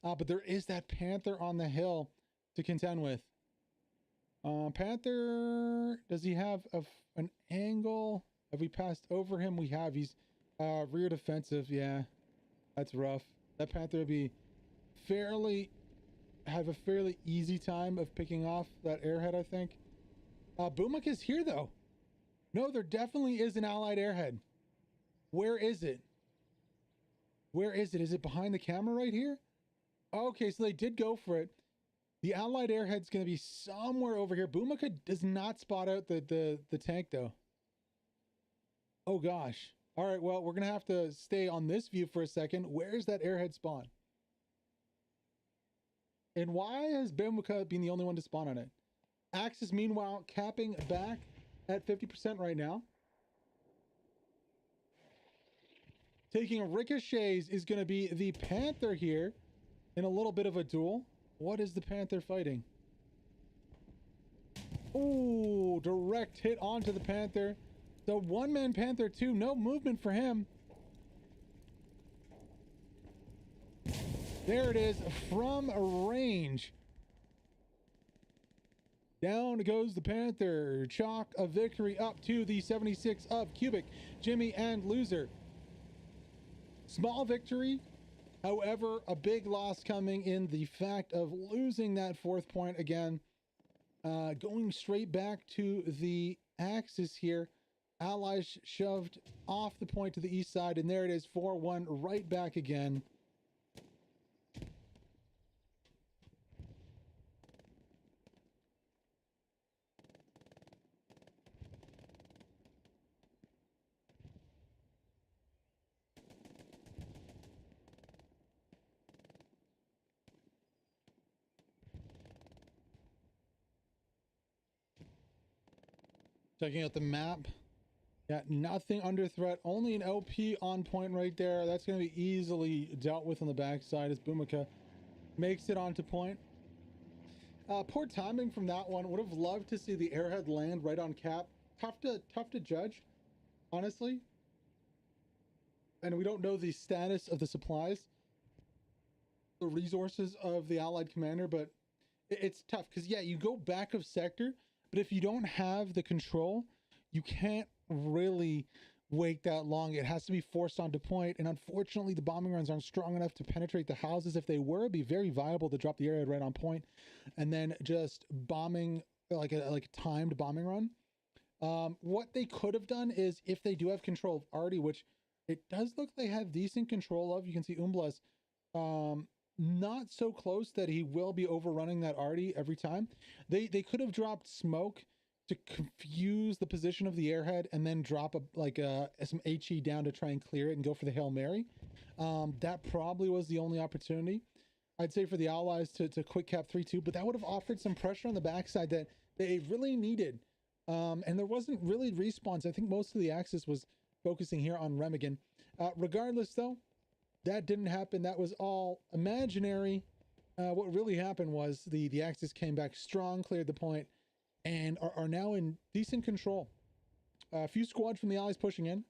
But there is that Panther on the hill to contend with. Panther, does he have an angle? Have we passed over him? We have. He's rear defensive. Yeah, that's rough. That Panther would be have a fairly easy time of picking off that airhead, I think. Boomuk is here though. No, there definitely is an allied airhead. Where is it? Where is it? Is it behind the camera right here? Okay, so they did go for it. The allied airhead's going to be somewhere over here. Bumaka does not spot out the tank though. Oh gosh. All right, well, we're going to have to stay on this view for a second. Where's that airhead spawn? And why has Bumaka been the only one to spawn on it? Axis, meanwhile, capping back at 50% right now. Taking ricochets is going to be the Panther here in a little bit of a duel. What is the Panther fighting? Ooh, direct hit onto the Panther. The one-man Panther too. No movement for him. There it is from range. Down goes the Panther. Chalk of victory up to the 76 of Cubic, Jimmy, and Loser. Small victory. However, a big loss coming in the fact of losing that 4th point again. Going straight back to the Axis here. Allies shoved off the point to the east side, and there it is, 4-1, right back again. Checking out the map. Yeah, nothing under threat. Only an LP on point right there. That's going to be easily dealt with on the backside as Bumaka makes it onto point. Poor timing from that one. Would have loved to see the airhead land right on cap. Tough to judge, honestly. And we don't know the status of the supplies, the resources of the allied commander, but it's tough because, yeah, you go back of sector, but if you don't have the control, you can't really wait that long. It has to be forced onto point, and unfortunately the bombing runs aren't strong enough to penetrate the houses. If they were, it'd be very viable to drop the airhead right on point and then just bombing like a timed bombing run. What they could have done is, if they do have control of Artie, which it does look they have decent control of, you can see Umblas not so close that he will be overrunning that Artie every time. They could have dropped smoke to confuse the position of the airhead and then drop some HE down to try and clear it and go for the Hail Mary. That probably was the only opportunity, I'd say, for the Allies to quick cap 3-2, but that would have offered some pressure on the backside that they really needed. And there wasn't really respawns. I think most of the Axis was focusing here on Remagen. Regardless, though, that didn't happen. That was all imaginary. What really happened was the Axis came back strong, cleared the point, and are now in decent control. A few squads from the Allies pushing in.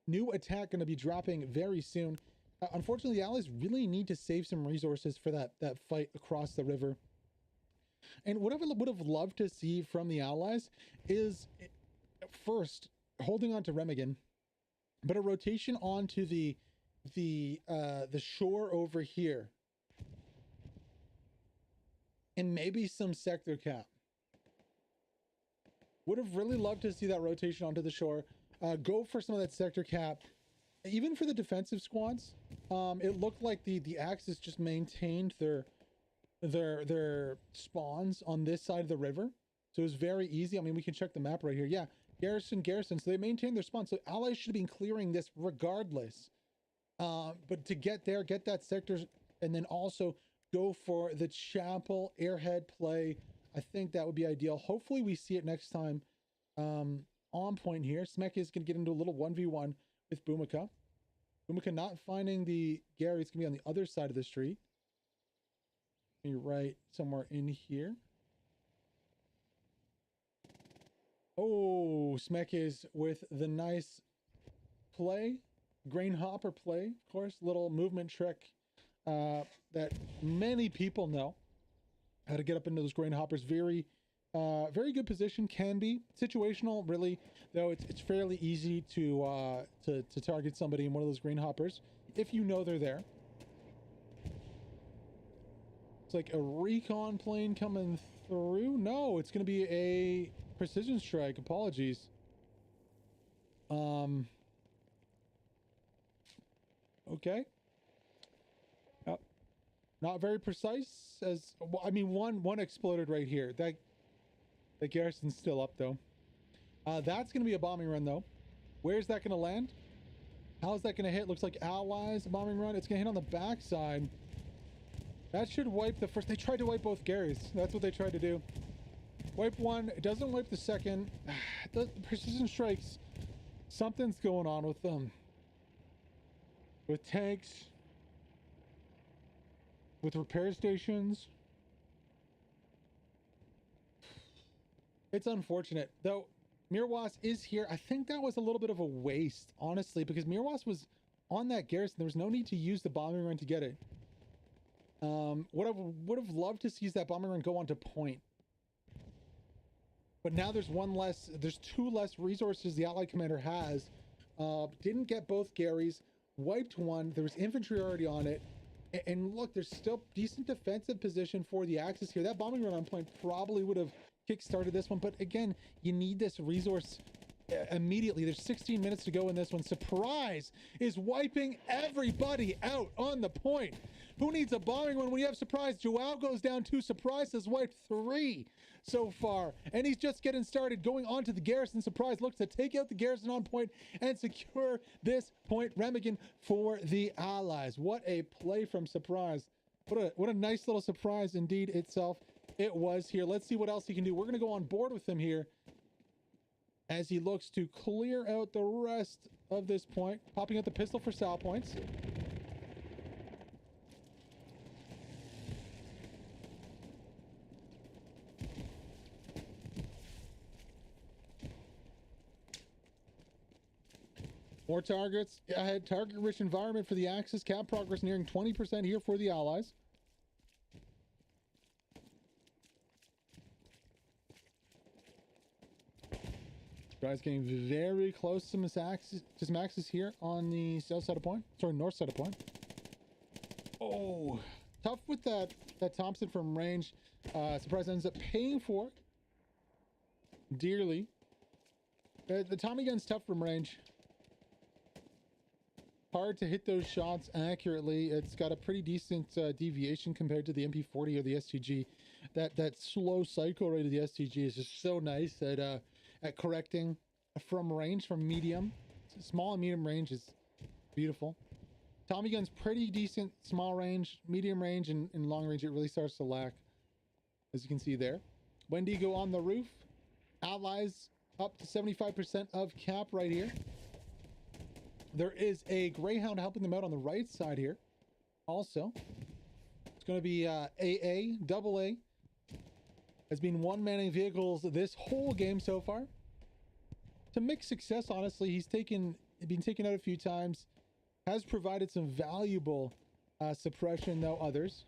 New attack going to be dropping very soon. Unfortunately, the Allies really need to save some resources for that fight across the river. And what I would have loved to see from the Allies is, first, holding on to Remagen, but a rotation onto the shore over here, and maybe some sector cap. Would have really loved to see that rotation onto the shore. Go for some of that sector cap. Even for the defensive squads, it looked like the Axis just maintained their spawns on this side of the river, so it was very easy. I mean, we can check the map right here. Yeah, garrison. So they maintained their spawns. So Allies should have been clearing this regardless. But to get there, get that sector, and then also go for the chapel airhead play, I think that would be ideal. Hopefully we see it next time. On point here, Smek is going to get into a little 1v1 with Bumaka. Bumaka not finding the Gary. It's going to be on the other side of the street. Be right somewhere in here. Oh, Smek is with the nice play. Grain hopper play, of course. Little movement trick that many people know how to get up into those grain hoppers. Very good position, can be situational, really, though. It's fairly easy to target somebody in one of those grain hoppers if you know they're there. It's like a recon plane coming through. No, it's going to be a precision strike. Apologies. Okay. Oh, Not very precise as, well, I mean, one exploded right here. That the garrison's still up though. That's going to be a bombing run though. Where's that going to land? How's that going to hit? Looks like allies bombing run. It's going to hit on the backside. That should wipe the first. They tried to wipe both Garys. That's what they tried to do. Wipe one. It doesn't wipe the second. The precision strikes. Something's going on with them. With tanks. With repair stations. It's unfortunate. Though Mirwas is here. I think that was a little bit of a waste, honestly, because Mirwas was on that garrison. There was no need to use the bombing run to get it. What I would have loved to see is that bombing run go on to point. But now there's there's two less resources the Allied commander has. Didn't get both Garys, wiped one. There was infantry already on it. And look, there's still decent defensive position for the Axis here. That bombing run on point probably would have kick-started this one. But again, you need this resource immediately. There's 16 minutes to go in this one. Surprise is wiping everybody out on the point. Who needs a bombing run when you have Surprise? Joao goes down 2. Surprise has wiped 3 so far. And he's just getting started. Going on to the garrison. Surprise looks to take out the garrison on point and secure this point Remagen for the Allies. What a play from Surprise. What a nice little surprise indeed itself it was here. Let's see what else he can do. We're going to go on board with him here as he looks to clear out the rest of this point. Popping out the pistol for Sal points. More targets ahead. Target-rich environment for the Axis. Cap progress nearing 20% here for the Allies. Guys getting very close to some axis here on the south side of point. Sorry, north side of point. Oh, tough with that Thompson from range. Surprise ends up paying for it dearly. The Tommy gun's tough from range. Hard to hit those shots accurately. It's got a pretty decent deviation compared to the MP40 or the STG. That slow cycle rate of the STG is just so nice at correcting from range, from medium. Small and medium range is beautiful. Tommy gun's pretty decent small range, medium range, and long range it really starts to lack, as you can see there. Wendigo on the roof. Allies up to 75% of cap right here. There is a Greyhound helping them out on the right side here. Also, it's going to be AA, double A. Has been one-manning vehicles this whole game so far. To mixed success, honestly. He's been taken out a few times. Has provided some valuable suppression, though others.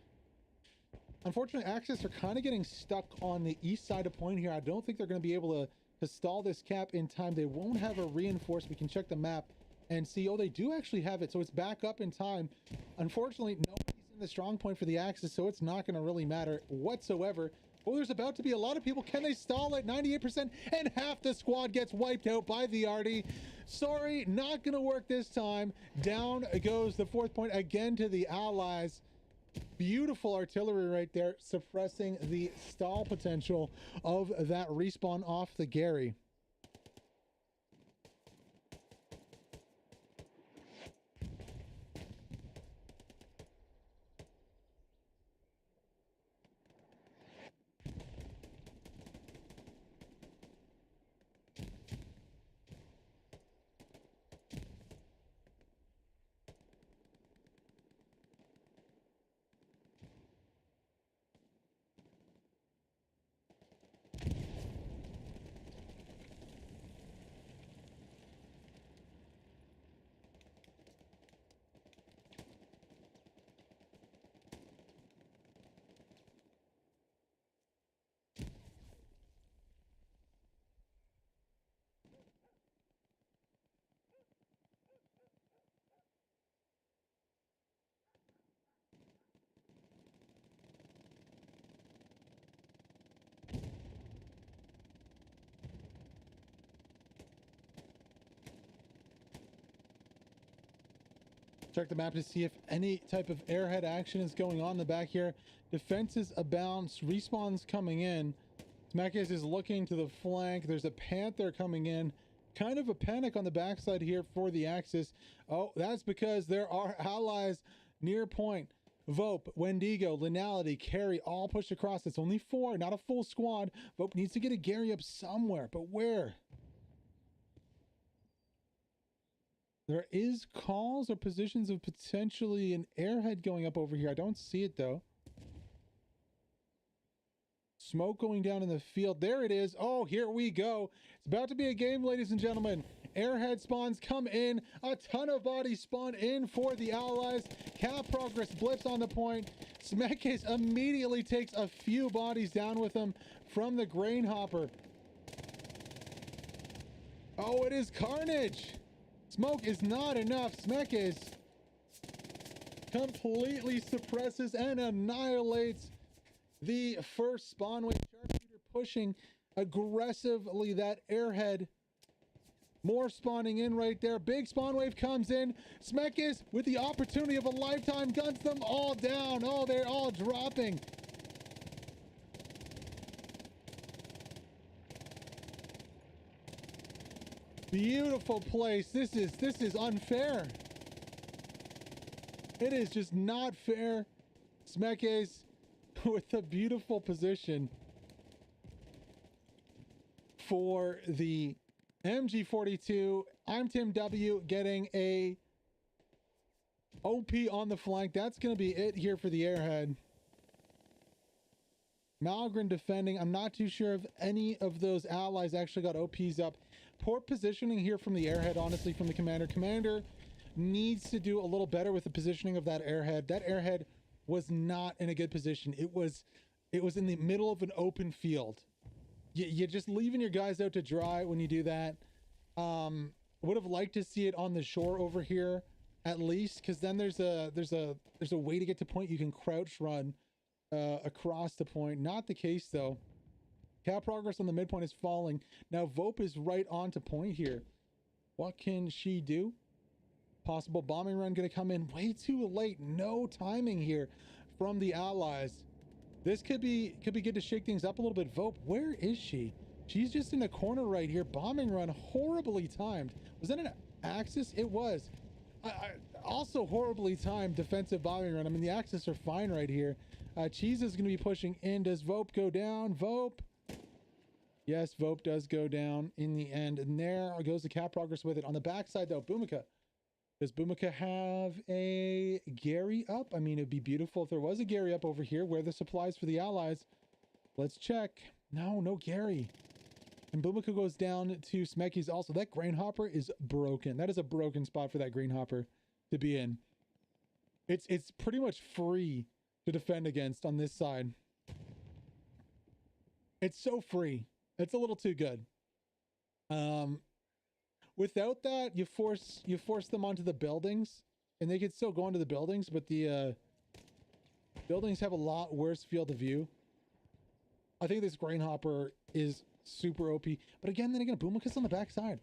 Unfortunately, Axis are kind of getting stuck on the east side of point here. I don't think they're going to be able to stall this cap in time. They won't have a reinforce. We can check the map and see, oh, they do actually have it, so it's back up in time. Unfortunately, nobody's in the strong point for the Axis, so it's not going to really matter whatsoever. Oh, there's about to be a lot of people. Can they stall at 98%? And half the squad gets wiped out by the Arty. Sorry, not going to work this time. Down goes the 4th point again to the Allies. Beautiful artillery right there, suppressing the stall potential of that respawn off the Gary. Check the map to see if any type of airhead action is going on in the back here. Defenses abound. Respawns coming in. Smackers is looking to the flank. There's a Panther coming in. Kind of a panic on the backside here for the Axis. Oh, that's because there are allies near point. Vope, Wendigo, Linality, Carry, all pushed across. It's only 4, not a full squad. Vope needs to get a Gary up somewhere, but where? There is calls or positions of potentially an airhead going up over here. I don't see it though. Smoke going down in the field. There it is. Oh, here we go. It's about to be a game, ladies and gentlemen. Airhead spawns come in. A ton of bodies spawn in for the allies. Cap progress blips on the point. Smekes immediately takes a few bodies down with him from the grain hopper. Oh, it is carnage. Smoke is not enough. Smekes completely suppresses and annihilates the first spawn wave. Sharpshooter pushing aggressively that airhead. More spawning in right there. Big spawn wave comes in. Smekes with the opportunity of a lifetime guns them all down. Oh, they're all dropping. Beautiful place. This is unfair. It is just not fair. Smekes with a beautiful position for the MG42. I'm Tim W getting a OP on the flank. That's going to be it here for the airhead. Malgren defending. I'm not too sure if any of those allies actually got OPs up. Poor positioning here from the airhead, honestly, from the commander. Commander needs to do a little better with the positioning of that airhead. That airhead was not in a good position. It was in the middle of an open field. You're just leaving your guys out to dry when you do that. Would have liked to see it on the shore over here, at least, because then there's a way to get to point. You can crouch run across the point. Not the case though. Cap progress on the midpoint is falling. Now Vope is right onto point here. What can she do? Possible bombing run going to come in way too late. No timing here from the allies. This could be good to shake things up a little bit. Vope, where is she? She's just in the corner right here. Bombing run horribly timed. Was that an Axis? It was. Also horribly timed defensive bombing run. I mean, the Axis are fine right here. Cheese is going to be pushing in. Does Vope go down? Vope. Yes, Vope does go down in the end. And there goes the cap progress with it. On the backside, though, Boomika. Does Boomika have a Gary up? I mean, it'd be beautiful if there was a Gary up over here. Where are the supplies for the allies? Let's check. No Gary. And Boomika goes down to Smekes also. That grain hopper is broken. That is a broken spot for that grain hopper to be in. It's pretty much free to defend against on this side. It's so free. It's a little too good. Without that, you force them onto the buildings, and they could still go onto the buildings, but the buildings have a lot worse field of view. I think this grain hopper is super OP, but again, Boomika's on the backside.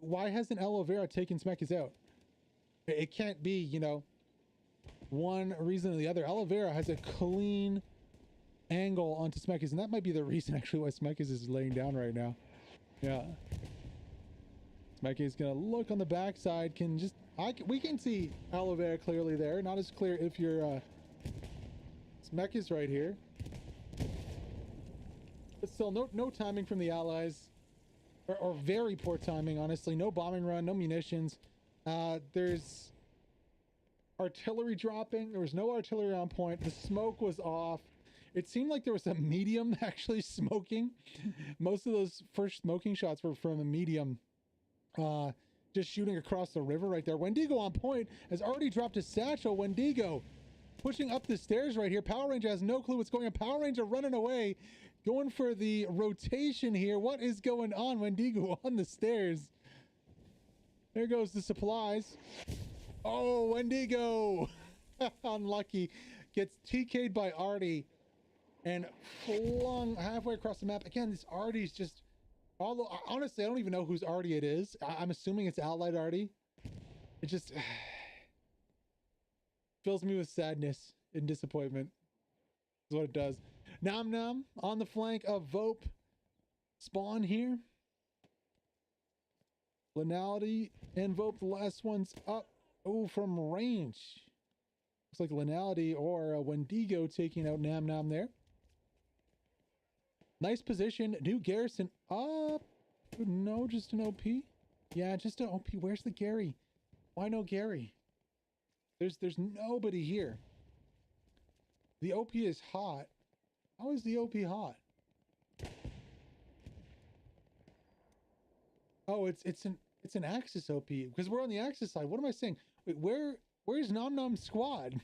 Why hasn't Aloe Vera taken Smekes out? It can't be, you know, one reason or the other. Aloe Vera has a clean angle onto Smekes, and that might be the reason actually why Smekes is laying down right now. Yeah. Smekes is gonna look on the backside. We can see Aloe Vera clearly there. Not as clear if you're Smekes right here. But still, no timing from the allies, or very poor timing, honestly. No bombing run, no munitions. There's artillery dropping. There was no artillery on point. The smoke was off. It seemed like there was a medium actually smoking. Most of those first smoking shots were from a medium, just shooting across the river right there. Wendigo on point has already dropped his satchel. Wendigo pushing up the stairs right here. Power Ranger has no clue what's going on. Power Ranger running away, going for the rotation here. What is going on? Wendigo on the stairs. There goes the supplies. Oh, Wendigo! Unlucky. Gets TK'd by Artie and flung halfway across the map. Again, this Artie's just... Although, honestly, I don't even know whose Artie it is. I'm assuming it's Allied Artie. It just... Fills me with sadness and disappointment. Is what it does. Nom Nom on the flank of Vope. Spawn here. Linality and Vope, the last one's up. Oh, from range. Looks like Linality or Wendigo taking out Nam Nam there. Nice position. New Garrison up. No, just an OP. Yeah, just an OP. Where's the Gary? Why no Gary? There's nobody here. The OP is hot. How is the OP hot? Oh, it's an Axis OP because we're on the Axis side. What am I saying? Wait, where's Nom Nom's squad?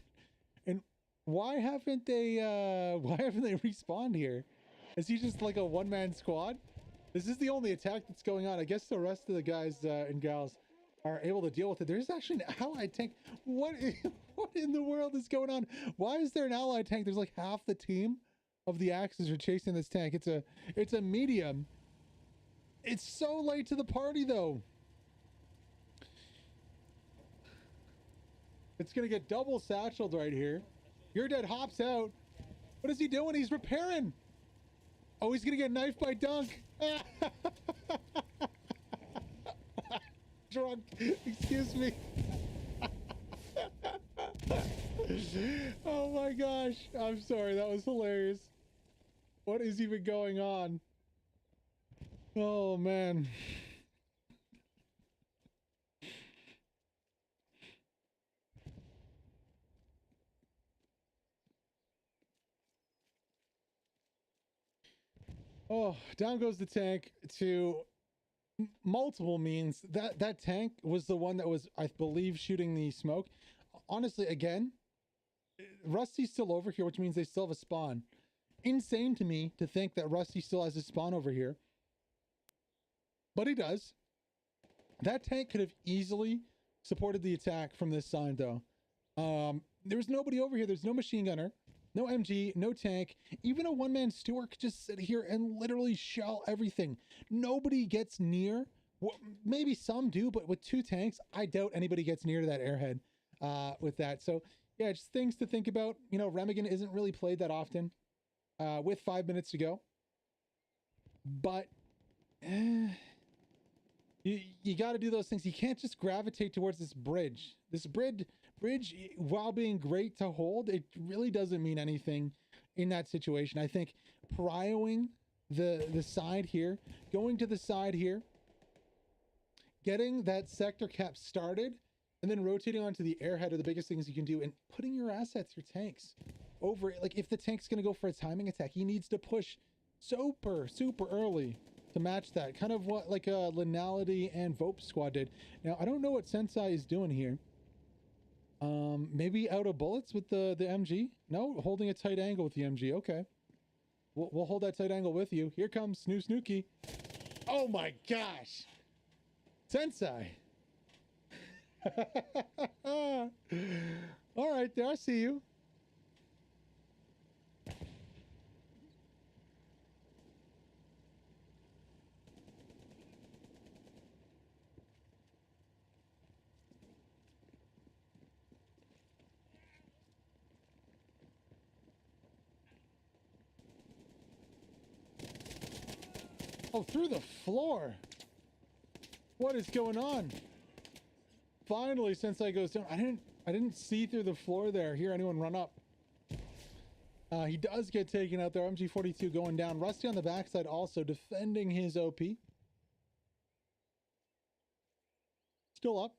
And why haven't they respawned here? Is he just like a one-man squad? This is the only attack that's going on. I guess the rest of the guys and gals are able to deal with it. There's actually an allied tank. What in the world is going on? Why is there an allied tank? There's like half the team of the Axis are chasing this tank. It's a medium. It's so late to the party though. It's gonna get double satcheled right here. Your Dead hops out. What is he doing? He's repairing. Oh, he's gonna get knifed by Dunk. Drunk. Excuse me. Oh my gosh. I'm sorry. That was hilarious. What is even going on? Oh man. Oh, down goes the tank to multiple means. That tank was the one that was, I believe, shooting the smoke. Honestly, again, Rusty's still over here, which means they still have a spawn. Insane to me to think that Rusty still has a spawn over here. But he does. That tank could have easily supported the attack from this side, though. There was nobody over here. There's no machine gunner, no MG, no tank. Even a one-man Stewart could just sit here and literally shell everything. Nobody gets near. Well, maybe some do, but with two tanks, I doubt anybody gets near to that airhead with that. So, yeah, just things to think about. You know, Remagen isn't really played that often with 5 minutes to go. But... You got to do those things. You can't just gravitate towards this bridge. This bridge, while being great to hold, it really doesn't mean anything in that situation. I think prioing the side here, going to the side here, getting that sector cap started, and then rotating onto the airhead are the biggest things you can do, and putting your assets, your tanks, over it. Like if the tank's going to go for a timing attack, he needs to push super early to match that. Kind of what like a Linality and Vope squad did. Now, I don't know what Sensei is doing here. Maybe out of bullets with the MG? No, holding a tight angle with the MG. Okay. We'll hold that tight angle with you. Here comes Snooki. Oh my gosh. Sensei. All right, there. I see you. Oh, through the floor. What is going on? Finally, Sensei goes down. I didn't see through the floor there. Hear anyone run up. He does get taken out there. MG42 going down. Rusty on the backside also defending his OP. Still up.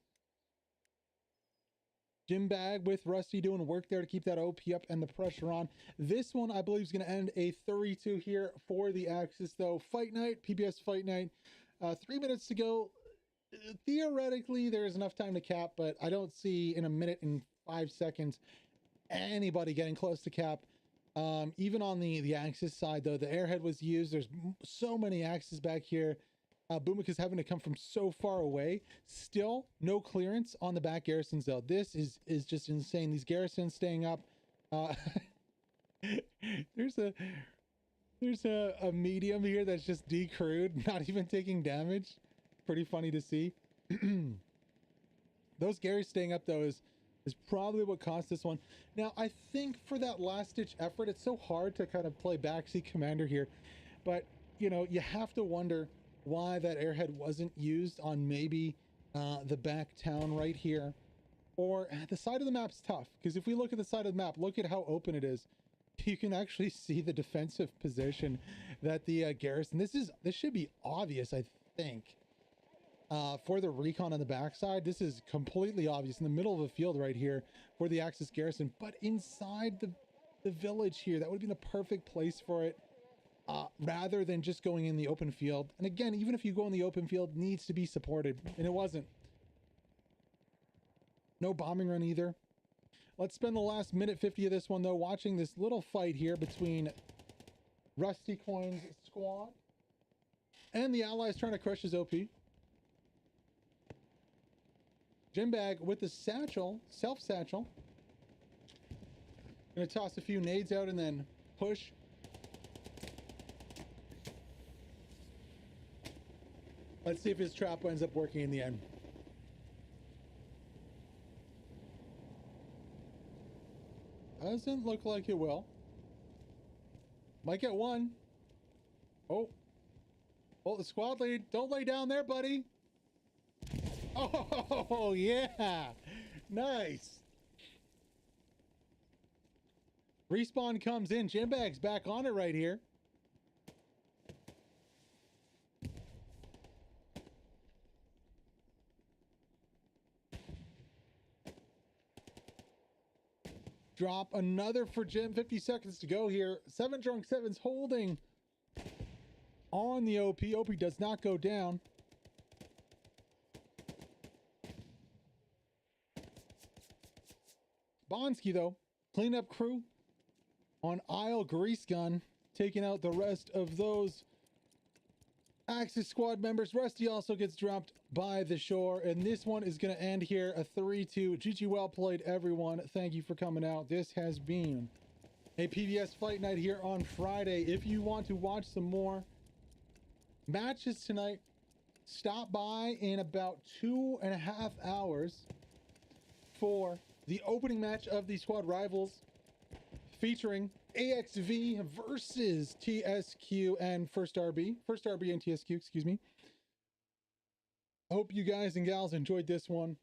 Gym bag with Rusty doing work there to keep that OP up and the pressure on. This one, I believe, is going to end a 32 here for the Axis, though. Fight Night, PBS Fight Night. 3 minutes to go. Theoretically, there is enough time to cap, but I don't see in a minute and 5 seconds anybody getting close to cap. Even on the Axis side, though, the airhead was used. There's so many Axis back here. Boomika's having to come from so far away. Still, no clearance on the back garrisons, though. This is just insane. These garrisons staying up. There's a medium here that's just decrewed, not even taking damage. Pretty funny to see. Those Garys staying up, though, is is probably what cost this one. Now, I think for that last-ditch effort, it's so hard to kind of play backseat commander here, but, you know, you have to wonder why that airhead wasn't used on maybe the back town right here, or the side of the map's tough, because if we look at the side of the map, look at how open it is. You can actually see the defensive position that the garrison, this should be obvious, I think. For the recon on the backside, this is completely obvious in the middle of a field right here for the Axis garrison, but inside the village here, that would be the perfect place for it, rather than just going in the open field. And again, even if you go in the open field, it needs to be supported, and it wasn't. No bombing run either. Let's spend the last minute 50 of this one though watching this little fight here between Rusty Coin's squad and the allies trying to crush his OP. Jimbag with the satchel, self-satchel. Gonna toss a few nades out and then push. Let's see if his trap ends up working in the end. Doesn't look like it will. Might get one. Oh, the squad lead. Don't lay down there, buddy. Oh, yeah. Nice. Respawn comes in. Jimbag's back on it right here. Drop another for Jim. 50 seconds to go here. 7 Drunk 7's holding on the OP. OP does not go down. Bonsky, though, cleanup crew on Isle Grease Gun, taking out the rest of those Axis squad members. Rusty also gets dropped by the shore, and this one is going to end here a 3-2. GG, well played, everyone. Thank you for coming out. This has been a PBS Fight Night here on Friday. If you want to watch some more matches tonight, stop by in about 2.5 hours for the opening match of the squad rivals, featuring AXV versus TSQ and First RB and TSQ, excuse me. Hope you guys and gals enjoyed this one.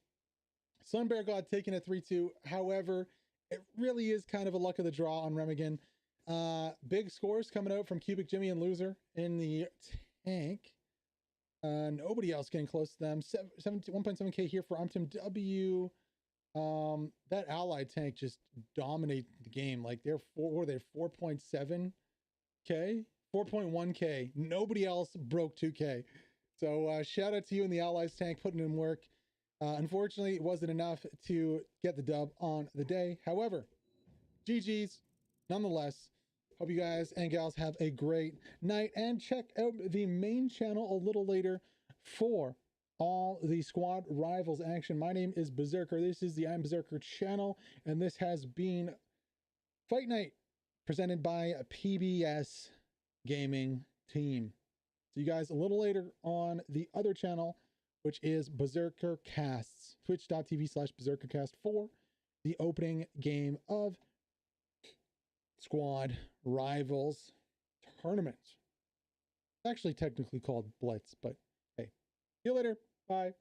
Sun Bear God taking a 3-2. However, it really is kind of a luck of the draw on Remagen. Big scores coming out from Cubic Jimmy and Loser in the tank. Nobody else getting close to them. 1.7k here for Armtim W. That allied tank just dominated the game. Like they're 4.7k, 4.1k. Nobody else broke 2k. So shout out to you and the allies tank putting in work. Unfortunately, it wasn't enough to get the dub on the day. However, GG's nonetheless. Hope you guys and gals have a great night, and check out the main channel a little later for all the squad rivals action. My name is Berserkr. This is the I'm Berserkr channel, and this has been Fight Night presented by a PBS Gaming team. See you guys a little later on the other channel, which is Berserkr Casts, twitch.tv/BerserkrCast for the opening game of Squad Rivals Tournament. It's actually technically called Blitz, but hey, see you later. Bye.